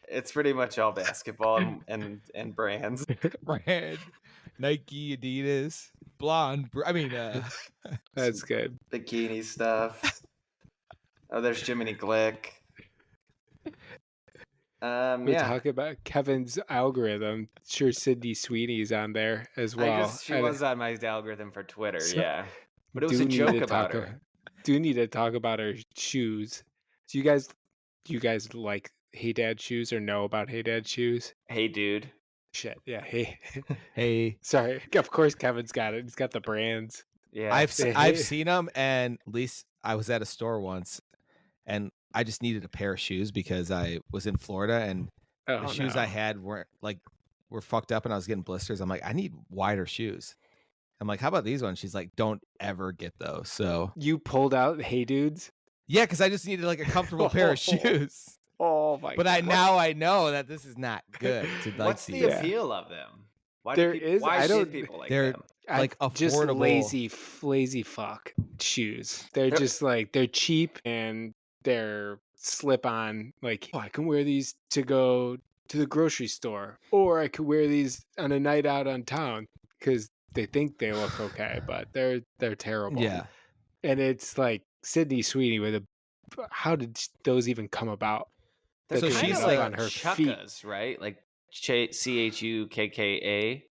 It's pretty much all basketball and brands. Brand, Nike, Adidas, blonde. That's good. Bikini stuff. Oh, there's Jiminy Glick. We talk about Kevin's algorithm. Sure, Sydney Sweeney's on there as well. She was on my algorithm for Twitter, but it was a joke about her. Do need to talk about her shoes. Do you guys like Hey Dad shoes or know about Hey Dad shoes? Hey dude. Shit, yeah. Hey. Hey. Sorry. Of course, Kevin's got it. He's got the brands. Yeah. I've seen them, and at least I was at a store once, and I just needed a pair of shoes because I was in Florida and the shoes I had were fucked up and I was getting blisters. I'm like, I need wider shoes. I'm like, how about these ones? She's like, don't ever get those. So you pulled out Hey Dudes? Yeah, because I just needed like a comfortable pair of shoes. Oh my! But I know that this is not good. What's the appeal of them? Why should people like them? Like affordable, just lazy fuck shoes. They're just like they're cheap and they're slip on. Like, I can wear these to go to the grocery store, or I could wear these on a night out on town because they think they look okay, but they're terrible. Yeah, and it's like Sydney Sweeney with a. How did those even come about? So she's like on her feet, right? Like CHUKKA.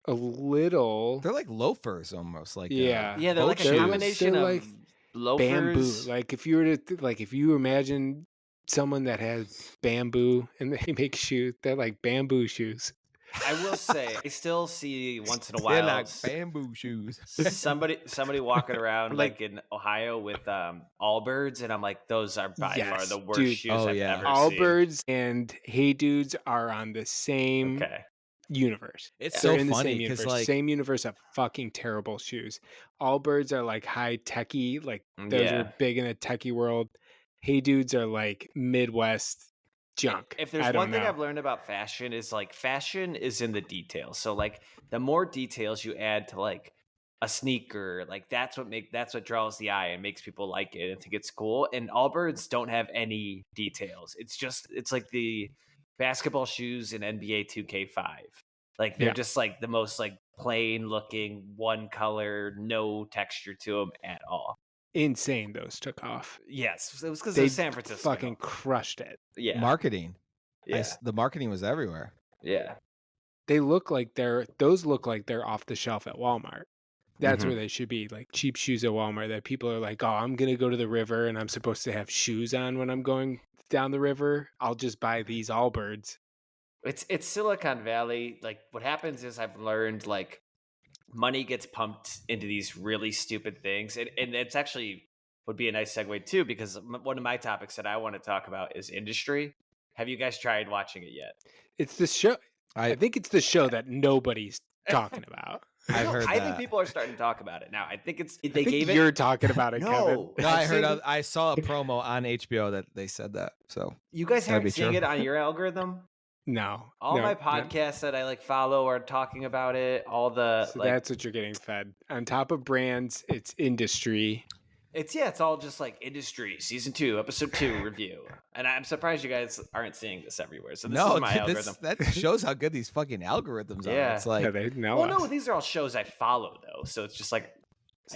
A little. They're like loafers almost. Like they're like a combination of like loafers. Bamboo. Like if you imagine someone that has bamboo and they make shoes, they're like bamboo shoes. I will say, I still see once in a while they're like bamboo shoes. somebody walking around like in Ohio with Allbirds, and I'm like, those are by far the worst shoes I've ever seen. Allbirds and Hey Dudes are on the same universe. It's so funny because like same universe of fucking terrible shoes. Allbirds are like high techie, like those are big in the techie world. Hey Dudes are like Midwest junk. If there's one thing I've learned about fashion is like fashion is in the details. So like the more details you add to like a sneaker, like that's what draws the eye and makes people like it and think it's cool. And Allbirds don't have any details. It's like the basketball shoes in NBA 2K5. Like they're just like the most like plain looking, one color, no texture to them at all. Insane. Those took off. Yes, it was because of San Francisco. Fucking crushed it. Yeah, marketing. Yeah, the marketing was everywhere. Yeah, those look like they're off the shelf at Walmart. That's where they should be, like cheap shoes at Walmart that people are like, oh, I'm going to go to the river and I'm supposed to have shoes on when I'm going down the river. I'll just buy these Allbirds. It's Silicon Valley. Like what happens is I've learned like money gets pumped into these really stupid things. And it's actually would be a nice segue too, because one of my topics that I want to talk about is industry. Have you guys tried watching it yet? It's the show. I think it's the show that nobody's talking about. I've heard I that. think people are starting to talk about it now. I think you're talking about it, Kevin. No, I saw a promo on HBO that they said that. So you guys haven't seen it on your algorithm? No. All my podcasts that I like follow are talking about it. That's what you're getting fed. On top of brands, it's industry. It's all just like industry season 2, episode 2 review. And I'm surprised you guys aren't seeing this everywhere. So this is my algorithm. That shows how good these fucking algorithms are. It's like, they know well, no, these are all shows I follow though. So it's just like,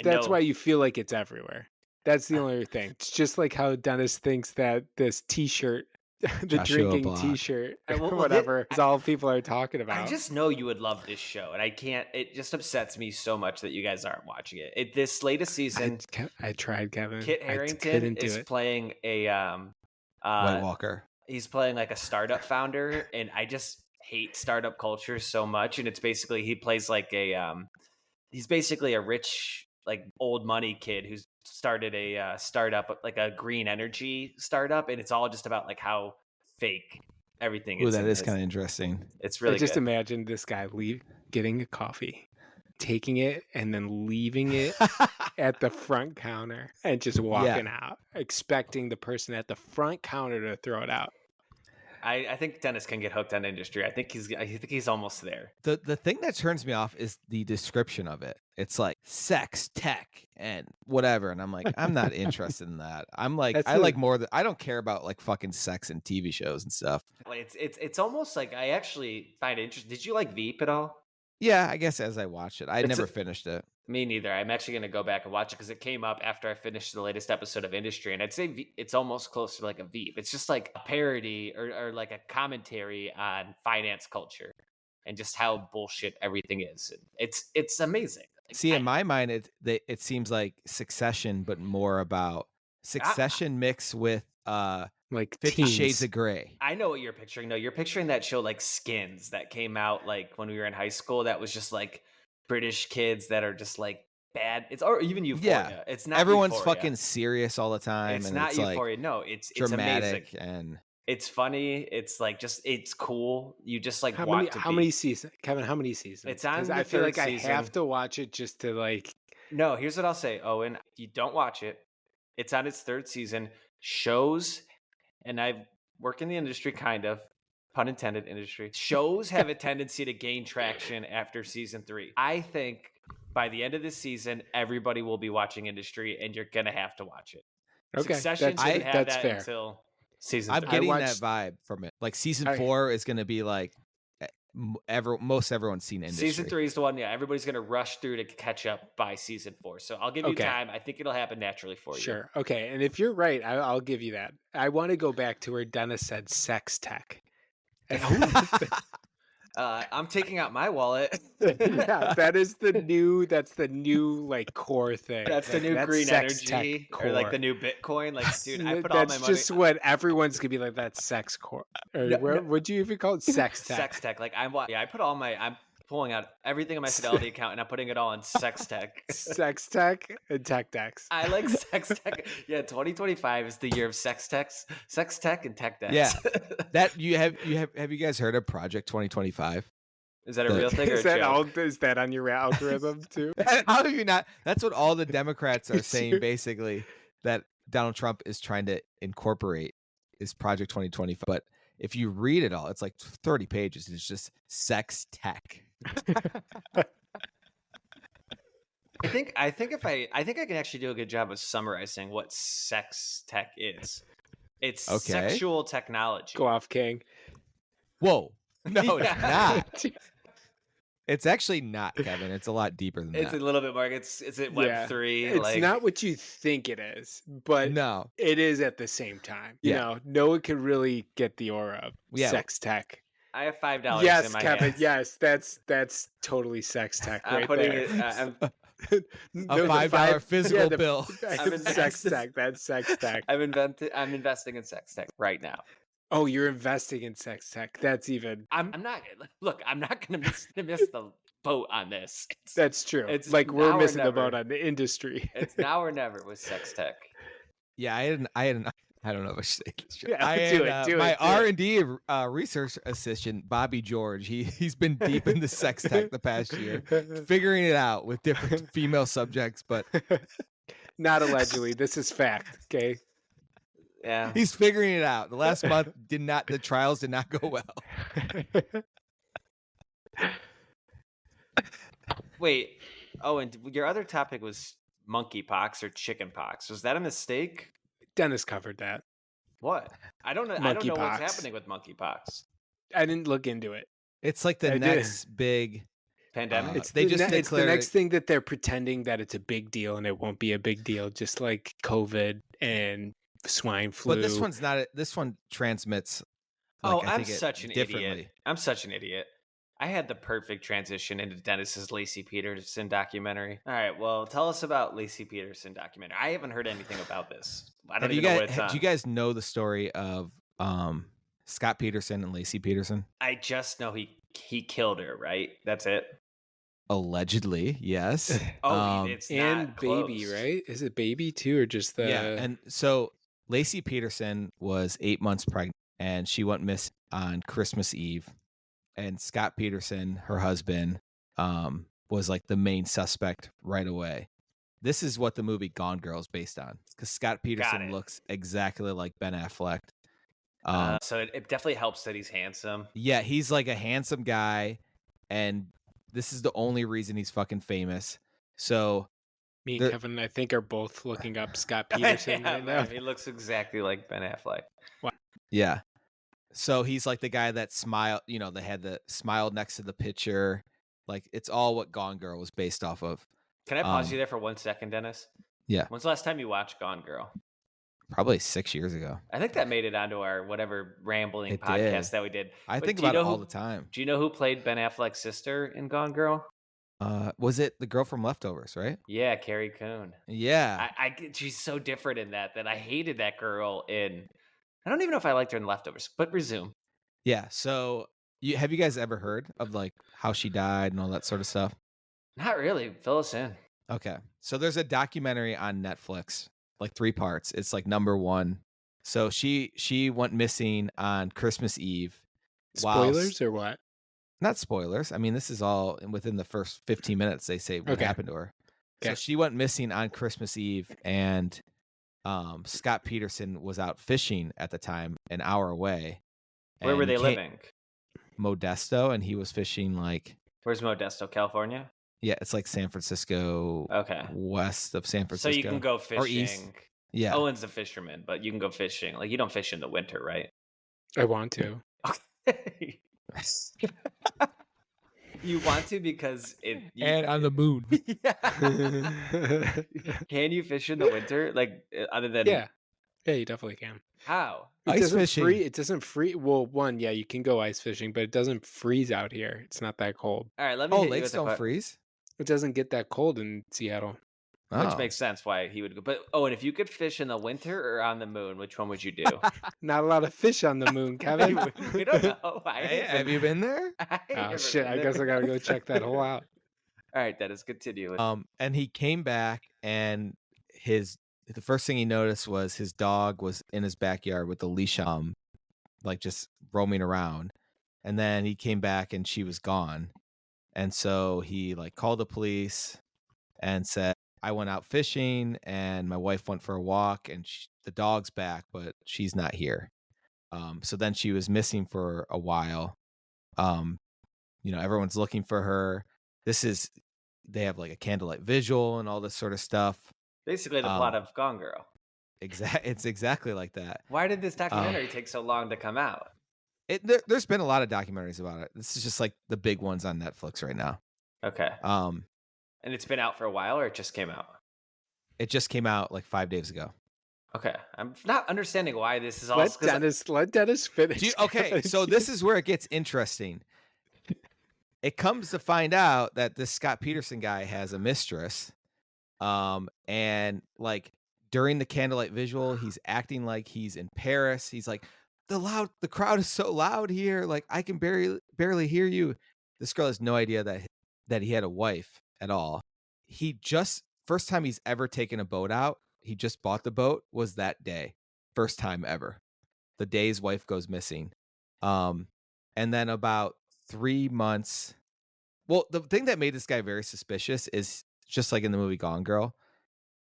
that's why you feel like it's everywhere. That's the only thing. It's just like how Dennis thinks that this T-shirt, the Joshua drinking Block. T-shirt, whatever, is all people are talking about. I just know you would love this show, and I can't. It just upsets me so much that you guys aren't watching it. This latest season, I tried, Kevin. Kit Harington is playing a White Walker. He's playing like a startup founder, and I just hate startup culture so much. And it's basically he plays like he's basically a rich like old money kid who's started a startup, like a green energy startup, and it's all just about like how fake everything is. Ooh, that is kind of interesting. It's really just imagine this guy getting a coffee, taking it, and then leaving it at the front counter and just walking out, expecting the person at the front counter to throw it out. I think Dennis can get hooked on industry. I think he's almost there. The thing that turns me off is the description of it. It's like sex, tech, and whatever, and I'm like, I'm not interested in that. I'm like, I don't care about like fucking sex and TV shows and stuff. It's almost like I actually find it interesting. Did you like Veep at all? Yeah, I guess as I watched it, I never finished it. Me neither. I'm actually going to go back and watch it because it came up after I finished the latest episode of Industry, and I'd say it's almost close to like a Veep. It's just like a parody or like a commentary on finance culture and just how bullshit everything is. It's amazing. Like, See, in my mind, it seems like Succession, but more about Succession mixed with like 50 Shades of Grey. I know what you're picturing. No, you're picturing that show like Skins that came out like when we were in high school. That was just like British kids that are just like bad. Or even Euphoria. Yeah. It's not. Everyone's Euphoria. Fucking serious all the time. It's and not it's Euphoria. Like no, it's dramatic amazing. And it's funny. It's like it's cool. You just like how many seasons, Kevin? How many seasons? It's on. I feel like season. I have to watch it just to like. No, here's what I'll say, Owen. If you don't watch it, it's on its 3rd season. Shows, and I work in the industry, kind of, pun intended, industry. Shows have a tendency to gain traction after season 3. I think by the end of this season, everybody will be watching Industry, and you're gonna have to watch it. Okay, Succession didn't have that fair. until season 3. I'm getting that vibe from it. Like season 4 is going to be like most everyone's seen Industry. Season 3 is the one. Yeah, everybody's going to rush through to catch up by season 4. So I'll give you time. I think it'll happen naturally for you. Sure. Okay. And if you're right, I'll give you that. I want to go back to where Dennis said SexTech. I'm taking out my wallet. Yeah, that's the new like core thing. That's the new green energy or like the new Bitcoin. Like, dude, I put all my money. That's just what everyone's gonna be like. That's sex core. Or would you even call it SexTech? SexTech. Like I'm pulling out everything in my Fidelity account and I'm putting it all in SexTech. SexTech and TechDex. I like SexTech. Yeah, 2025 is the year of SexTech and TechDex. Yeah, that have you guys heard of Project 2025? Is that a real thing or a joke? Is that on your algorithm too? How have you not? That's what all the Democrats are saying, basically, that Donald Trump is trying to incorporate is Project 2025. But if you read it all, it's like 30 pages. It's just sex tech. I think I can actually do a good job of summarizing what sex tech is. It's Okay. sexual technology. Go off, King. Whoa. No, it's Yeah. not. It's actually not, Kevin. It's a lot deeper than It's that. a little bit more. Is it Web 3? It's like, not what you think it is, but No. it is at the same time. You Yeah. know, no one can really get the aura of Yeah. sex tech. I have $5 Yes, in my Kevin. hands. Yes, that's totally sex tech I'm right putting there. it. I'm A $5 physical the bill. sex tech. That's sex tech. I'm investing in sex tech right now. Oh, you're investing in sex tech. That's even. I'm not. Look, I'm not going to miss the boat on this. That's true. it's Like we're now or missing the never. boat on the industry. It's now or never with sex tech. Yeah, I don't know if I should say this. Yeah, I do had, it, do my it, do it. R&D research assistant, Bobby George, he's been deep into sex tech the past year, figuring it out with different female subjects, but Not allegedly. This is fact. Okay. Yeah. he's figuring it out. The last month the trials did not go well. Wait. Oh, and your other topic was monkeypox or chickenpox. Was that a mistake? Dennis covered that. What? I don't know. I don't know what's Monkeypox. happening with monkeypox. I didn't look into it. It's like the I did. next big Pandemic. It's they the just it's the declared next it- thing that they're pretending that it's a big deal and it won't be a big deal, just like COVID and swine flu. But this one's not. This one transmits. Oh, like, I I'm think it such an differently. idiot. I'm such an idiot. I had the perfect transition into Dennis's Laci Peterson documentary. All right, well, tell us about Laci Peterson documentary. I haven't heard anything about this. I don't Have you even know guys? what it's on. Do you guys know the story of Scott Peterson and Laci Peterson? I just know he killed her, right? That's it. Allegedly, yes. Oh, it's and not baby, close. right? Is it baby too, or just the? Yeah, and so Laci Peterson was 8 months pregnant, and she went missing on Christmas Eve. And Scott Peterson, her husband, was like the main suspect right away. This is what the movie Gone Girl is based on, because Scott Peterson it. looks exactly like Ben Affleck. So it definitely helps that he's handsome. Yeah, he's like a handsome guy, and this is the only reason he's fucking famous. So Me and there- Kevin, I think, are both looking up Scott Peterson Yeah, right now. man, he looks exactly like Ben Affleck. yeah. So he's like the guy that smiled, they had the smile next to the picture. Like, it's all what Gone Girl was based off of. Can I pause you there for 1 second, Dennis? Yeah. When's the last time you watched Gone Girl? Probably 6 years ago. I think that made it onto our whatever rambling It podcast did. that we did. I But think do you about it know all who- the time. Do you know who played Ben Affleck's sister in Gone Girl? Was it the girl from Leftovers, right? Yeah, Carrie Coon. Yeah. She's so different in that I hated that girl in. I don't even know if I liked her in Leftovers, but resume. Yeah. So have you guys ever heard of like how she died and all that sort of stuff? Not really. Fill us in. Okay. So there's a documentary on Netflix, like 3 parts. It's like number 1. So she went missing on Christmas Eve. Spoilers or what? Not spoilers. I mean, this is all within the first 15 minutes. They say what Okay. happened to her. Okay. So she went missing on Christmas Eve, and Scott Peterson was out fishing at the time, an hour away. Where were and they came- living? Modesto, and he was fishing like, Where's Modesto, California? yeah, it's like San Francisco, Okay. west of San So Francisco. you can go Or east. fishing. Yeah. Owen's a fisherman, but you can go fishing. Like, you don't fish in the winter, right? I want to. You want to because it. And on the moon. Yeah. Can you fish in the winter? Like, other than Yeah, you definitely can. how? It Ice doesn't fishing. It doesn't freeze. Well, one, yeah, you can go ice fishing, but it doesn't freeze out here. It's not that cold. All right, let me. Oh, hit you lakes with a don't que- freeze? It doesn't get that cold in Seattle. Which Oh. makes sense why he would go. But and if you could fish in the winter or on the moon, which one would you do? Not a lot of fish on the moon, Kevin. We don't know. Hey, have you been there? Oh shit! I guess I gotta go check that hole out. All right, Dennis, continue. And he came back, and the first thing he noticed was his dog was in his backyard with the leash on, like just roaming around. And then he came back and she was gone. And so he like called the police and said, I went out fishing and my wife went for a walk and the dog's back, but she's not here. So then she was missing for a while. Everyone's looking for her. They have like a candlelight visual and all this sort of stuff. Basically the plot of Gone Girl. It's exactly like that. Why did this documentary take so long to come out? There's been a lot of documentaries about it. This is just like the big ones on Netflix right now. Okay. And it's been out for a while, or it just came out? It just came out like 5 days ago. Okay. I'm not understanding why this is all... Let Dennis finish. Okay, so this is where it gets interesting. It comes to find out that this Scott Peterson guy has a mistress. And like during the candlelight visual, he's acting like he's in Paris. He's like, the crowd is so loud here. Like I can barely hear you. This girl has no idea that he had a wife at all. First time he's ever taken a boat out. He just bought the boat was that day. First time ever. The day his wife goes missing. And then about 3 months. Well, the thing that made this guy very suspicious is just like in the movie Gone Girl,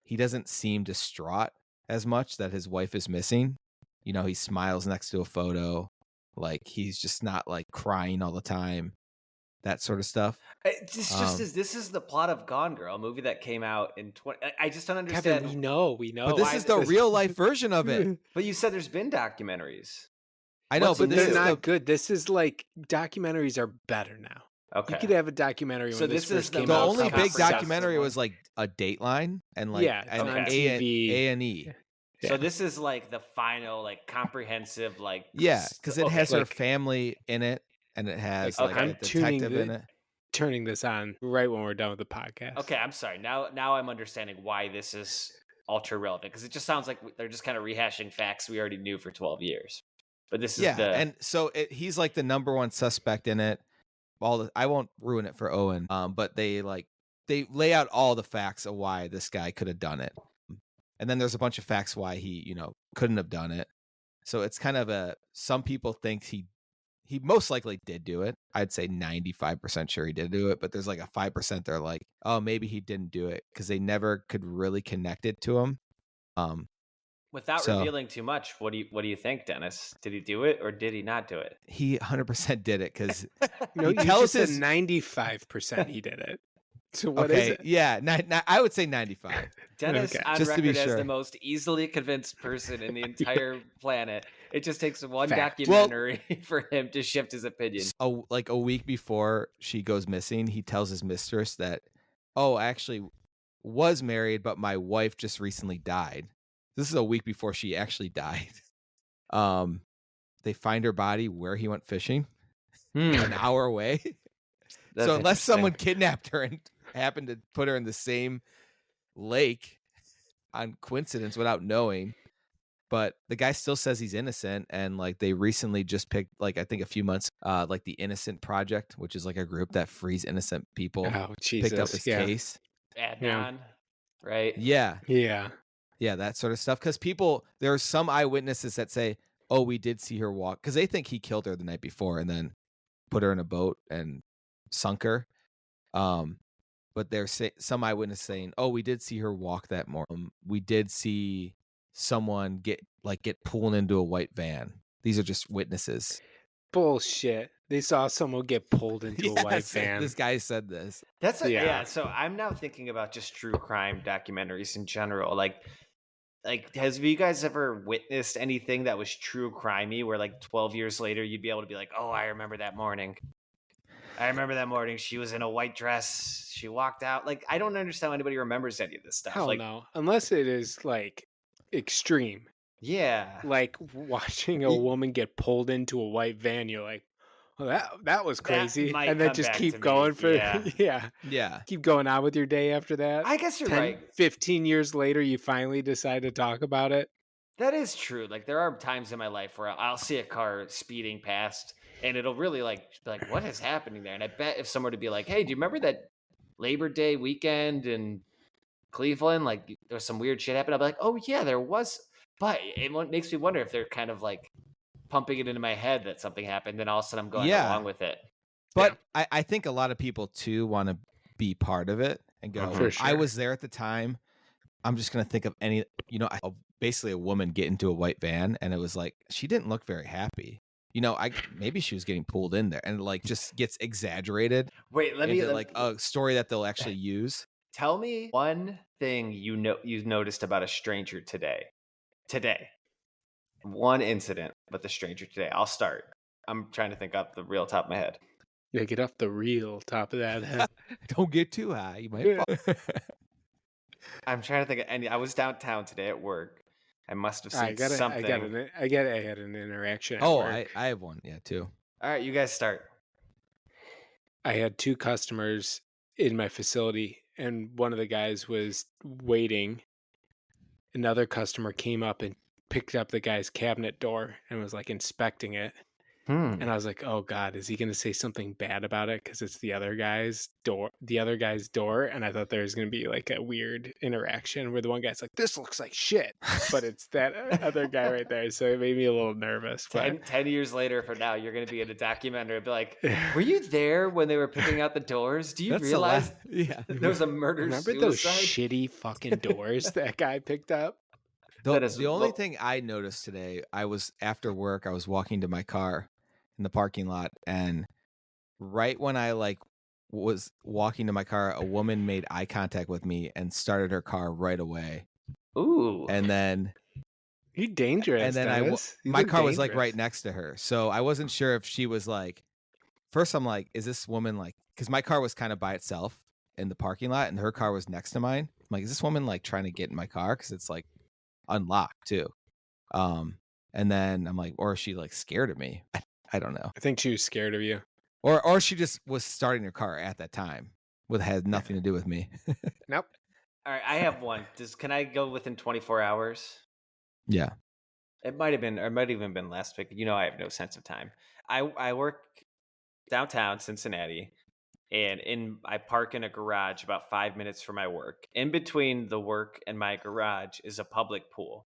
he doesn't seem distraught as much that his wife is missing. He smiles next to a photo. Like he's just not like crying all the time. That sort of stuff. This is the plot of Gone Girl, a movie that came out in 20. I just don't understand. Kevin, we know. But this is the real life version of it. But you said there's been documentaries. I know, but they're not good. This is like documentaries are better now. Okay. You could have a documentary when this first came out. The only big documentary was like a Dateline and like on TV. A&E. Yeah. So this is like the final like comprehensive like because it has her family in it and it has like a detective in it. Turning this on right when we're done with the podcast. Okay, I'm sorry. Now I'm understanding why this is ultra relevant because it just sounds like they're just kind of rehashing facts we already knew for 12 years. But this is and so he's like the number one suspect in it. I won't ruin it for Owen, but they lay out all the facts of why this guy could have done it, and then there's a bunch of facts why he couldn't have done it. So it's kind of some people think he most likely did do it. I'd say 95% sure he did do it, but there's like a 5% they're like, oh, maybe he didn't do it because they never could really connect it to him. Without revealing too much, what do you think, Dennis? Did he do it or did he not do it? He 100% did it because he tells us 95% he did it. So what is it? Yeah, I would say 95. Dennis on just record as the most easily convinced person in the entire planet. It just takes one documentary for him to shift his opinion. Like a week before she goes missing, he tells his mistress that, oh, I actually was married, but my wife just recently died. This is a week before she actually died. They find her body where he went fishing, an hour away. So unless someone kidnapped her and happened to put her in the same lake on coincidence without knowing, but the guy still says he's innocent. And like they recently just picked, like I think a few months, like the Innocent Project, which is like a group that frees innocent people. Oh, Jesus. Picked up his case. Adnan, right? Yeah. Yeah, that sort of stuff. Because there are some eyewitnesses that say, oh, we did see her walk. Because they think he killed her the night before and then put her in a boat and sunk her. But there's some eyewitness saying, oh, we did see her walk that morning. We did see someone get pulled into a white van. These are just witnesses. Bullshit. They saw someone get pulled into a white van. This guy said this. So I'm now thinking about just true crime documentaries in general. Like have you guys ever witnessed anything that was true crimey where like 12 years later you'd be able to be like, oh, I remember that morning. She was in a white dress. She walked out. Like, I don't understand how anybody remembers any of this stuff. Hell no. Unless it is like extreme. Yeah. Like watching a woman get pulled into a white van, you're like, well, that was crazy. And then just keep going for keep going on with your day after that. I guess you're right. 15 years later, you finally decide to talk about it. That is true. Like there are times in my life where I'll see a car speeding past and it'll really like what is happening there? And I bet if someone would be like, hey, do you remember that Labor Day weekend in Cleveland? Like there was some weird shit happened. I'll be like, oh yeah, there was. But it makes me wonder if they're kind of like pumping it into my head that something happened, and all of a sudden I'm going along with it. But I think a lot of people too want to be part of it and go, for sure. I was there at the time. I'm just going to think of any, a basically a woman get into a white van, and it was like she didn't look very happy. You know, maybe she was getting pulled in there, and like just gets exaggerated. Wait, let me like a story that they'll actually use. Tell me one thing you noticed about a stranger today. Today, one incident with a stranger today. I'll start. I'm trying to think off the real top of my head. Yeah, get off the real top of that head. Don't get too high. You might fall. I'm trying to think. And I was downtown today at work. I must have seen something. I had an interaction at Oh, work. I have one. Yeah, too. All right, you guys start. I had 2 customers in my facility, and one of the guys was waiting. Another customer came up and picked up the guy's cabinet door and was like inspecting it. And I was like, oh God, is he going to say something bad about it? Because it's the other guy's door. And I thought there was going to be like a weird interaction where the one guy's like, this looks like shit. But it's that other guy right there. So it made me a little nervous. 10 years later from now, you're going to be in a documentary and be like, were you there when they were picking out the doors? Do you realize there was a murder Remember those shitty fucking doors that guy picked up? The only thing I noticed today, I was after work, I was walking to my car in the parking lot, and right when I like was walking to my car, a woman made eye contact with me and started her car right away. Ooh. And then you're dangerous. And then my car was like right next to her. So I wasn't sure if she was like, first I'm like, is this woman like, because my car was kind of by itself in the parking lot and her car was next to mine. I'm like, is this woman like trying to get in my car? Because it's like unlocked too. And then I'm like, or is she like scared of me? I don't know. I think she was scared of you. Or she just was starting her car at that time. Had nothing to do with me. Nope. All right, I have one. Can I go within 24 hours? Yeah. It might have been, or it might even been last week. You know, I have no sense of time. I work downtown Cincinnati, and I park in a garage about 5 minutes from my work. In between the work and my garage is a public pool,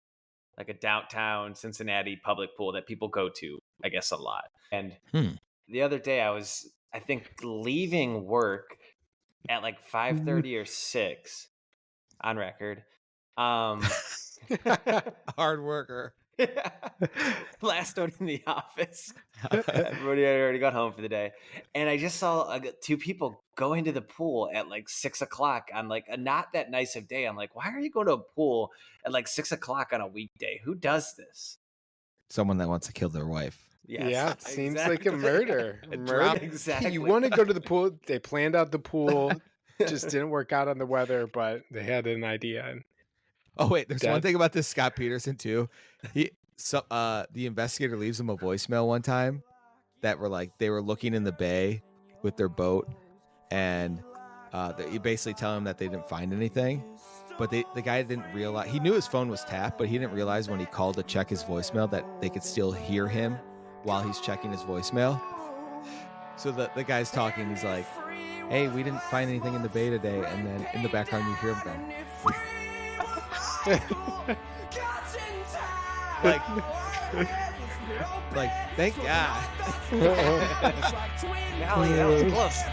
like a downtown Cincinnati public pool that people go to, I guess, a lot. And the other day I was, I think, leaving work at like 5:30 or 6 on record. Hard worker. Last one in the office. Everybody had already got home for the day. And I just saw 2 people go into the pool at like 6 o'clock on like a not that nice of day. I'm like, why are you going to a pool at like 6 o'clock on a weekday? Who does this? Someone that wants to kill their wife. Yes, yeah, it seems like a murder. Exactly. You want to go to the pool. They planned out the pool. Just didn't work out on the weather, but they had an idea. And oh wait, there's one thing about this Scott Peterson too. The investigator leaves him a voicemail one time that they were looking in the bay with their boat, and you basically tell him that they didn't find anything, but the guy didn't realize. He knew his phone was tapped, but he didn't realize when he called to check his voicemail that they could still hear him while he's checking his voicemail. So the guy's talking. He's like, "Hey, we didn't find anything in the bay today," and then in the background you hear him going. like thank God. Golly, that was close.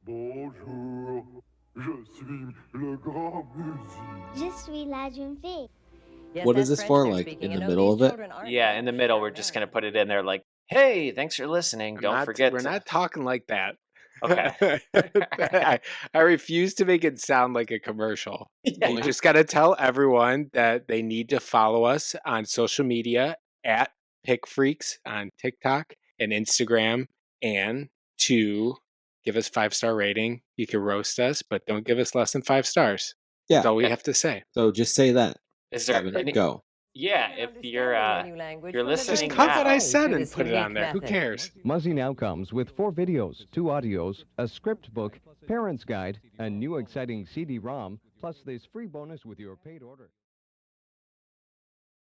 Bonjour, je suis le grand musique. Je suis la jeune fille. What is this for? Like in the middle of it? Yeah, in the middle. We're just gonna put it in there. Like, hey, thanks for listening. Don't forget. We're not talking like that. Okay. I refuse to make it sound like a commercial. You just got to tell everyone that they need to follow us on social media at Pick Freaks on TikTok and Instagram, and to give us 5-star rating. You can roast us, but don't give us less than 5 stars. Yeah. That's all we have to say. So just say that. Is there go? Yeah, if you're listening, just cut what I said and put it on there. Who cares? Muzzy now comes with 4 videos, 2 audios, a script book, parents guide, a new exciting CD-ROM, plus this free bonus with your paid order.